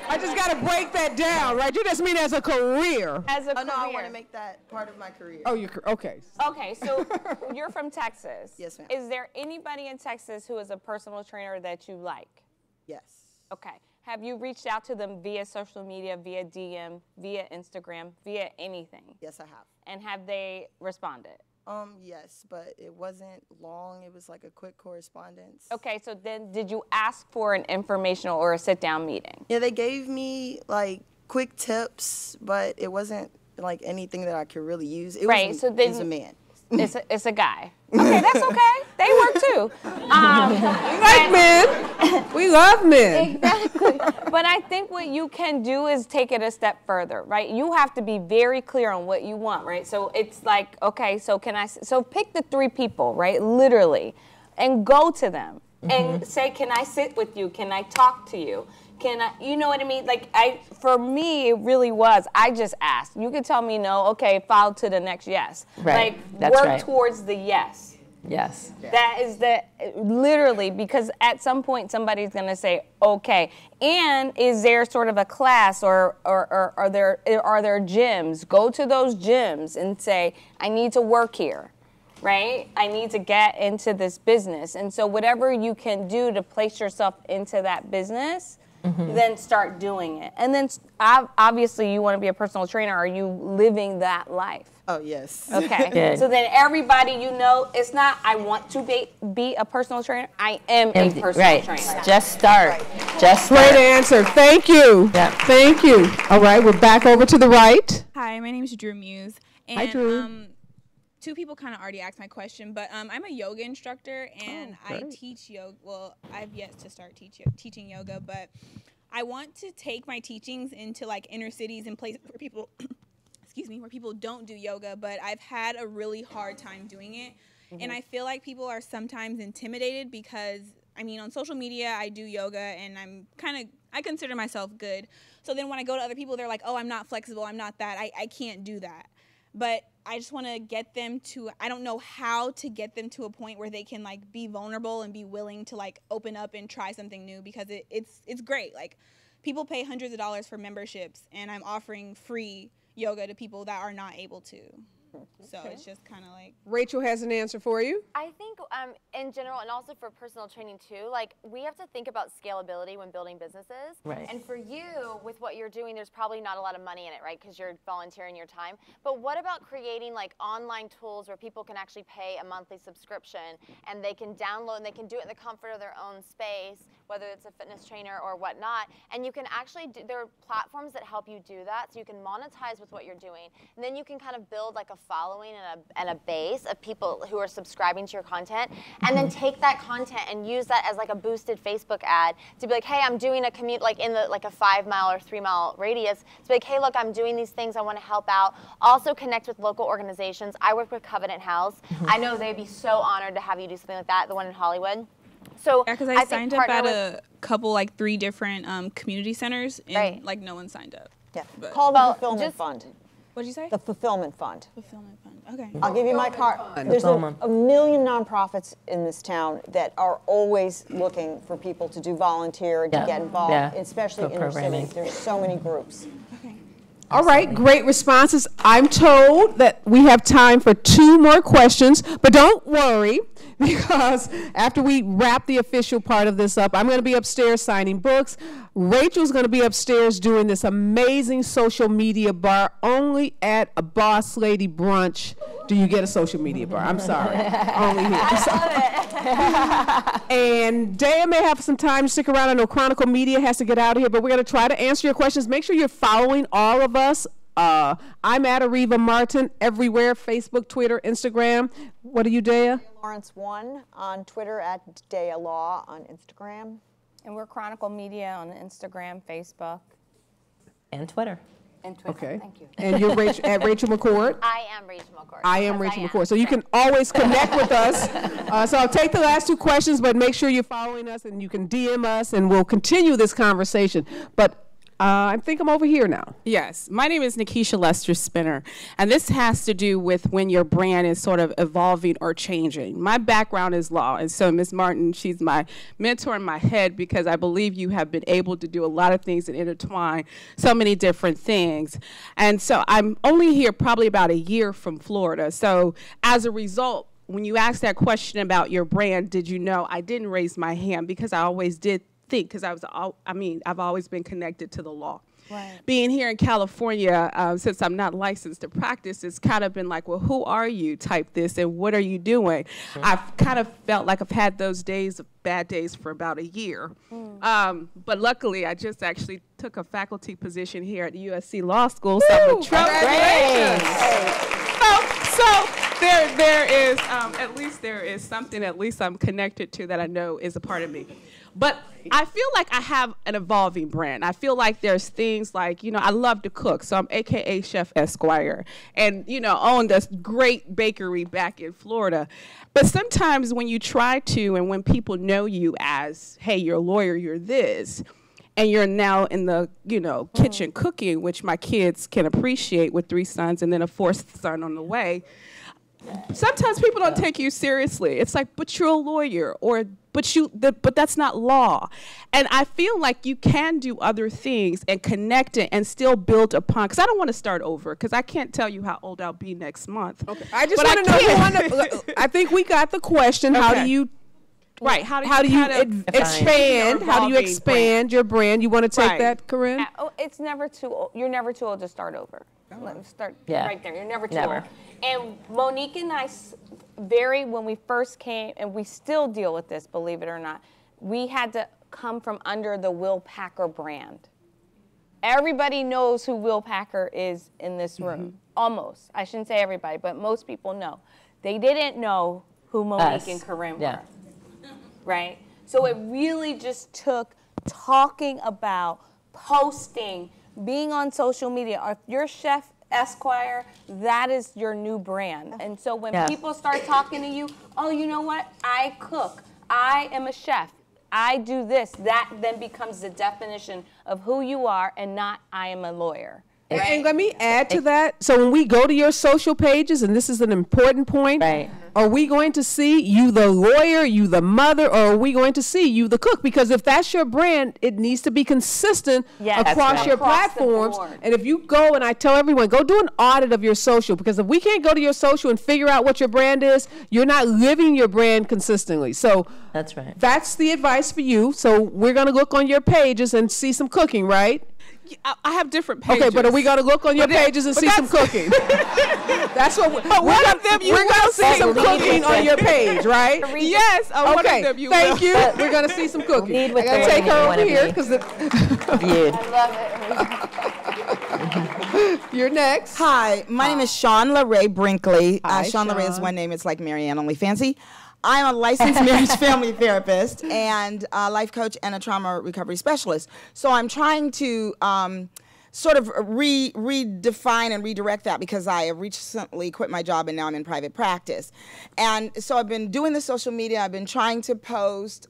I just got to break that down, right? You just mean as a career. As a career. No, I want to make that part of my career. Oh, you okay? Okay, so you're from Texas. Yes, ma'am. Is there anybody in Texas who is a personal trainer that you like? Yes. Okay. Have you reached out to them via social media, via DM, via Instagram, via anything? Yes, I have. And have they responded? Yes, but it wasn't long. It was like a quick correspondence. Okay, so then did you ask for an informational or a sit-down meeting? Yeah, they gave me like quick tips, but it wasn't like anything that I could really use. It Right, was, so then it was a man. It's a guy. Okay, that's okay. They work too. We like men. We love men. Exactly. But I think what you can do is take it a step further, right? You have to be very clear on what you want, right? So it's like, okay, so pick the 3 people, right? Literally, and go to them and say, can I sit with you? Can I talk to you? Can I, you know what I mean? Like, for me, it really was, I just asked. You could tell me no, okay, follow to the next yes. Right. Like, That's work right. towards the yes. Yes. That is literally, because at some point somebody's going to say, okay. And is there sort of a class or are there gyms? Go to those gyms and say, I need to work here, right? I need to get into this business. And so whatever you can do to place yourself into that business, then start doing it. And then obviously you want to be a personal trainer. Are you living that life? Oh, yes. Okay. Good. So then everybody, you know, it's not I want to be a personal trainer. I am a personal trainer. Just start. Just Great start. answer. Thank you. Yeah. Thank you. All right, we're back over to the right. Hi, my name is Drew Muse. And, Hi, Drew. 2 people kind of already asked my question, but I'm a yoga instructor, and I great. teach yoga. Well, I've yet to start teaching yoga, but I want to take my teachings into like inner cities and places where people, where people don't do yoga, but I've had a really hard time doing it. And I feel like people are sometimes intimidated because, I mean, on social media, I do yoga and I consider myself good. So then when I go to other people, they're like, oh, I'm not flexible, I'm not that, I can't do that. But I just want to get them to, I don't know how to get them to a point where they can like be vulnerable and be willing to like open up and try something new, because it's great. Like, people pay hundreds of dollars for memberships, and I'm offering free yoga to people that are not able to. So it's just kind of like. Rachel has an answer for you. I think in general, and also for personal training too, like, we have to think about scalability when building businesses. Right. And for you, with what you're doing, there's probably not a lot of money in it, right? Because you're volunteering your time. But what about creating like online tools where people can actually pay a monthly subscription, and they can download and they can do it in the comfort of their own space, whether it's a fitness trainer or whatnot. And you can actually there are platforms that help you do that, so you can monetize with what you're doing. And then you can kind of build like a following and a base of people who are subscribing to your content, and then take that content and use that as like a boosted Facebook ad to be like, hey, I'm doing a commute like in the like a 5-mile or 3-mile radius. To be like, hey, look, I'm doing these things, I want to help out. Also connect with local organizations. I work with Covenant House. I know they'd be so honored to have you do something like that, the one in Hollywood. So yeah, because I signed up at a couple, like 3 different community centers, and like no one signed up. Yeah. But Call the fulfillment fund. What did you say? The fulfillment fund. Fulfillment fund. Okay. I'll give you my card. There's a million nonprofits in this town that are always looking for people to do volunteer, to get involved, especially inner city. There's so many groups. All right, great responses. I'm told that we have time for 2 more questions, but don't worry, because after we wrap the official part of this up, I'm going to be upstairs signing books. Rachel's going to be upstairs doing this amazing social media bar. Only at a Boss Lady Brunch do you get a social media bar. I'm sorry. Only here. I love it. And Daya may have some time to stick around. I know Kronicle Media has to get out of here, but we're going to try to answer your questions. Make sure you're following all of us. I'm at Areva Martin everywhere, Facebook, Twitter, Instagram. What are you, Daya? Lawrence1 on Twitter, at Daya Law on Instagram. And we're Kronicle Media on Instagram, Facebook. And Twitter. And Twitter. Okay. Thank you. And you're at Rachel McCord? I am Rachel McCord. I am Rachel McCord. So you can always connect with us. So I'll take the last 2 questions, but make sure you're following us and you can DM us and we'll continue this conversation. But I think I'm over here now. Yes. My name is Nikisha Lester Spinner, and this has to do with when your brand is sort of evolving or changing. My background is law, and so Ms. Martin, she's my mentor in my head because I believe you have been able to do a lot of things and intertwine so many different things. And so I'm only here probably about a year from Florida. So as a result, when you ask that question about your brand, did you know, I didn't raise my hand because I always did think, because I've always been connected to the law. Right. Being here in California, since I'm not licensed to practice, it's kind of been like, well, who are you type this, and what are you doing? I've kind of felt like I've had those days, bad days, for about a year. But luckily, I just actually took a faculty position here at the USC Law School. So there is, at least there is something, at least I'm connected to, that I know is a part of me. But I feel like I have an evolving brand. I feel like there's things like, I love to cook, so I'm AKA Chef Esquire, and, own this great bakery back in Florida. But sometimes when you try to, and when people know you as, hey, you're a lawyer, you're this, and you're now in the, kitchen cooking, which my kids can appreciate with 3 sons and then a 4th son on the way, sometimes people don't take you seriously. It's like, but you're a lawyer, or but that's not law. And I feel like you can do other things and connect it and still build upon, because I don't want to start over, because I can't tell you how old I'll be next month. Okay. I just want to know, I think we got the question. Okay. How do you expand? How do you expand your brand? You want to take that, Korin? It's never too old. You're never too old to start over. Let's start right there. You're never too old. And Monique and I, when we first came, and we still deal with this, believe it or not, we had to come from under the Will Packer brand. Everybody knows who Will Packer is in this room. Almost. I shouldn't say everybody, but most people know. They didn't know who Monique and Korin were. Right? So it really just took talking about, posting, being on social media. If you're Chef Esquire, that is your new brand. And so when people start talking to you, oh, you know what? I cook. I am a chef. I do this. That then becomes the definition of who you are, and not I am a lawyer. Right? And let me add to that. So when we go to your social pages, and this is an important point, are we going to see you the lawyer, you the mother, or are we going to see you the cook? Because if that's your brand, it needs to be consistent across your platforms. And if you go, and I tell everyone, go do an audit of your social, because if we can't go to your social and figure out what your brand is, you're not living your brand consistently. So that's right. That's the advice for you. So we're going to look on your pages and see some cooking, right? I have different pages. Okay, but are we going to look on your pages and see some cooking? That's what we're going to see some cooking on your page, right? Yes. One of them you thank you. We're going to see some cooking. I got to take her over here because I love it. You're next. Hi, my name is Sean LaRae Brinkley. Sean LaRae is one name. It's like Marianne, only fancy. I'm a licensed marriage family therapist and a life coach and a trauma recovery specialist. So I'm trying to sort of redefine and redirect that, because I have recently quit my job and now I'm in private practice. And so I've been doing the social media. I've been trying to post.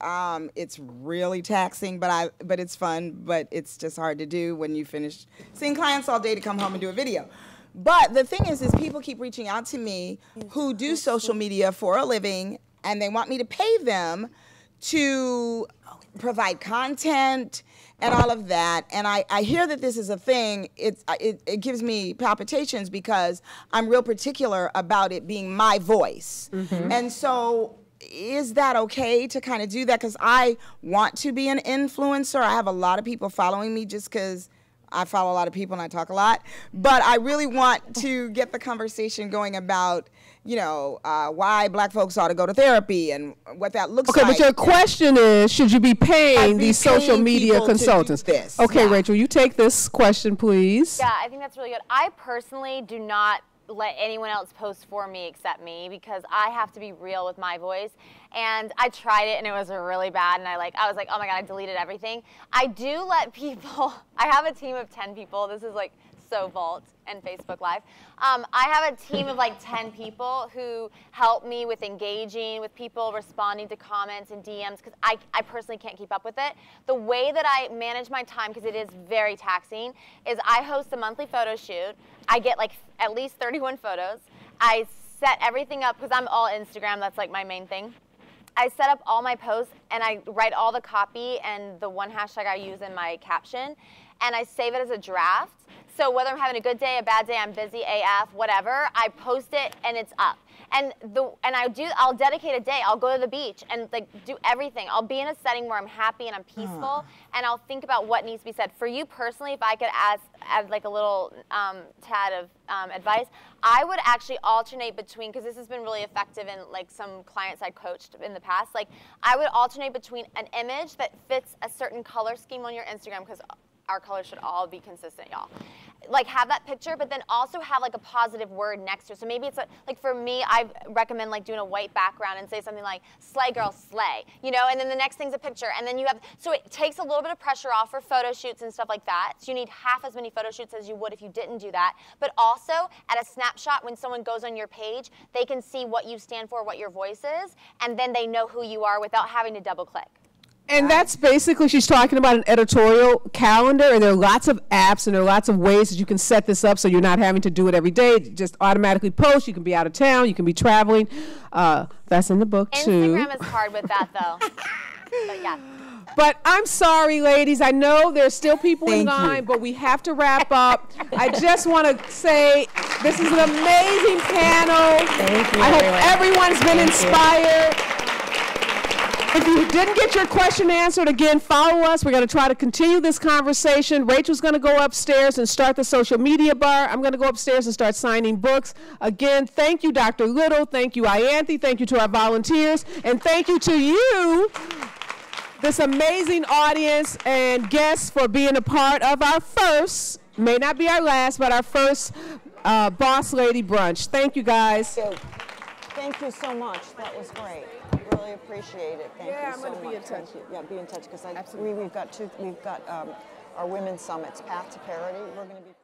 It's really taxing, but it's fun, but it's just hard to do when you finish seeing clients all day to come home and do a video. But the thing is people keep reaching out to me who do social media for a living, and they want me to pay them to provide content and all of that. And I hear that this is a thing. It gives me palpitations because I'm real particular about it being my voice. And so is that okay to kind of do that? Because I want to be an influencer. I have a lot of people following me just because I follow a lot of people and I talk a lot. But I really want to get the conversation going about, you know, why black folks ought to go to therapy and what that looks like. Okay, but your question is, should you be paying these social media consultants? Okay, Rachel, you take this question, please. Yeah, I think that's really good. I personally do not let anyone else post for me except me because I have to be real with my voice. And I tried it and it was really bad, and I was like, oh my God, I deleted everything. I do let people, I have a team of 10 people. This is like so Vault and Facebook Live. I have a team of like 10 people who help me with engaging with people, responding to comments and DMs, because I personally can't keep up with it. The way that I manage my time, because it is very taxing, is I host a monthly photo shoot. I get like at least 31 photos. I set everything up, because I'm all Instagram, that's like my main thing. I set up all my posts and I write all the copy and the one hashtag I use in my caption, and I save it as a draft. So whether I'm having a good day, a bad day, I'm busy AF, whatever, I post it and it's up. And I'll dedicate a day. I'll go to the beach and like do everything. I'll be in a setting where I'm happy and I'm peaceful, and I'll think about what needs to be said. For you personally, if I could add like a little tad of advice, I would actually alternate between, because this has been really effective in like some clients I coached in the past, like I would alternate between an image that fits a certain color scheme on your Instagram, because our colors should all be consistent, y'all. Like have that picture, but then also have like a positive word next to it. So maybe it's like for me, I recommend like doing a white background and say something like "Slay girl, slay," you know. And then the next thing's a picture, and then you have. So it takes a little bit of pressure off for photo shoots and stuff like that. So you need half as many photo shoots as you would if you didn't do that. But also at a snapshot, when someone goes on your page, they can see what you stand for, what your voice is, and then they know who you are without having to double click. And that's basically, she's talking about an editorial calendar, and there are lots of apps and there are lots of ways that you can set this up so you're not having to do it every day. Just automatically post. You can be out of town. You can be traveling. That's in the book, too. Instagram is hard with that, though. But yeah. But I'm sorry, ladies. I know there's still people in line, but we have to wrap up. I just want to say this is an amazing panel. Thank you, I hope everyone's been inspired. If you didn't get your question answered, again, follow us. We're going to try to continue this conversation. Rachel's going to go upstairs and start the social media bar. I'm going to go upstairs and start signing books. Again, thank you, Dr. Little. Thank you, Ianthe. Thank you to our volunteers. And thank you to you, this amazing audience and guests, for being a part of our first, may not be our last, but our first Boss Lady Brunch. Thank you, guys. Thank you so much. That was great. Really appreciate it. Thank you so much. I'm going to be in touch. Yeah, be in touch, because we've got our women's summits, Path to Parity. We're going to be